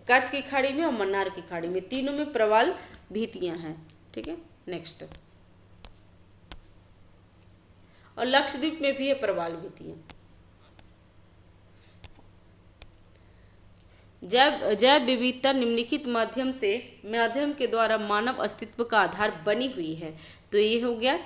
कच्छ की खाड़ी में और मन्नार की खाड़ी में, तीनों में प्रवाल भित्तियां हैं। ठीक है। नेक्स्ट, और लक्षद्वीप में भी है प्रवाल भित्तियां। जैव विविधता निम्नलिखित माध्यम के द्वारा मानव अस्तित्व का आधार बनी हुई है। तो ये हो गया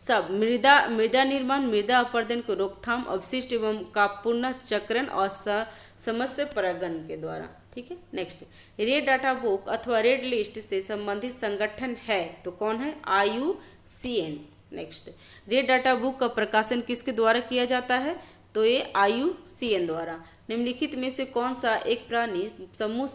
सब मृदा निर्माण, मृदा अपरदन को रोकथाम, अवशिष्ट एवं का पुनर्चक्रण और समस्या परागण के द्वारा। ठीक है। नेक्स्ट, रेड डाटा बुक अथवा रेड लिस्ट से संबंधित संगठन है तो कौन है? IUCN। Next, red data book का प्रकाशन किसके द्वारा किया जाता है? तो ये IUCN द्वारा। निम्नलिखित में से कौन सा एक प्राणी समूह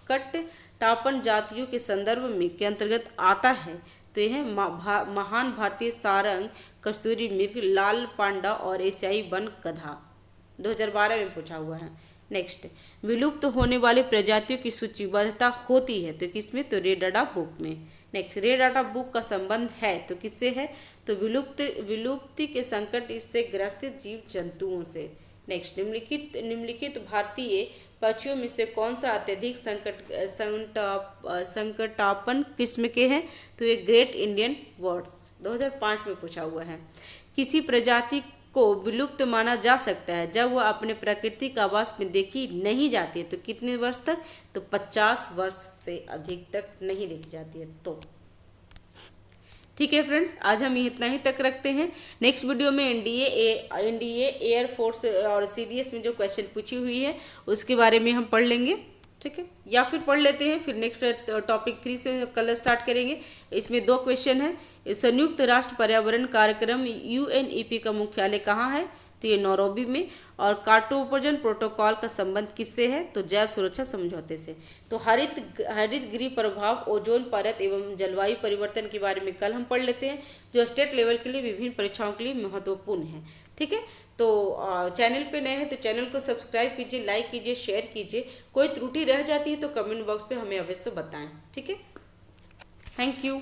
टापन जातियों के संदर्भ में के अंतर्गत आता है तो यह महान भारतीय सारंग, कस्तूरी मृग, लाल पांडा और एशियाई वन गधा 2012 में पूछा हुआ है। नेक्स्ट, विलुप्त होने वाली प्रजातियों की सूचीबद्धता होती है तो किसमें, तो रेड डाटा बुक में। नेक्स्ट, रेड डाटा बुक का संबंध है तो किससे है, तो विलुप्ति के संकट इससे ग्रसित जीव जंतुओं से। नेक्स्ट, निम्नलिखित भारतीय पक्षियों में से कौन सा अत्यधिक संकटापन्न किस्म के हैं, तो ये ग्रेट इंडियन वर्ड्स 2005 में पूछा हुआ है। किसी प्रजाति को विलुप्त माना जा सकता है जब वह अपने प्राकृतिक आवास में देखी नहीं जाती है तो कितने वर्ष तक, तो 50 वर्ष से अधिक तक नहीं देखी जाती है। तो ठीक है फ्रेंड्स, आज हम इतना ही तक रखते हैं। नेक्स्ट वीडियो में एनडीए एयरफोर्स और सीडीएस में जो क्वेश्चन पूछी हुई है उसके बारे में हम पढ़ लेंगे, ठीक है, या फिर पढ़ लेते हैं, फिर नेक्स्ट टॉपिक 3 से कल स्टार्ट करेंगे। इसमें 2 क्वेश्चन है। संयुक्त राष्ट्र पर्यावरण कार्यक्रम यूएनईपी का मुख्यालय कहाँ है, तो ये नैरोबी में। और कार्टोपर्जन प्रोटोकॉल का संबंध किससे है, तो जैव सुरक्षा समझौते से। तो हरित गृह प्रभाव, ओजोन परत एवं जलवायु परिवर्तन के बारे में कल हम पढ़ लेते हैं, जो स्टेट लेवल के लिए विभिन्न परीक्षाओं के लिए महत्वपूर्ण है, ठीक है। तो चैनल पे नए हैं तो चैनल को सब्सक्राइब कीजिए, लाइक कीजिए, शेयर कीजिए। कोई त्रुटि रह जाती है तो कमेंट बॉक्स पे हमें अवश्य बताएं, ठीक है। Thank you.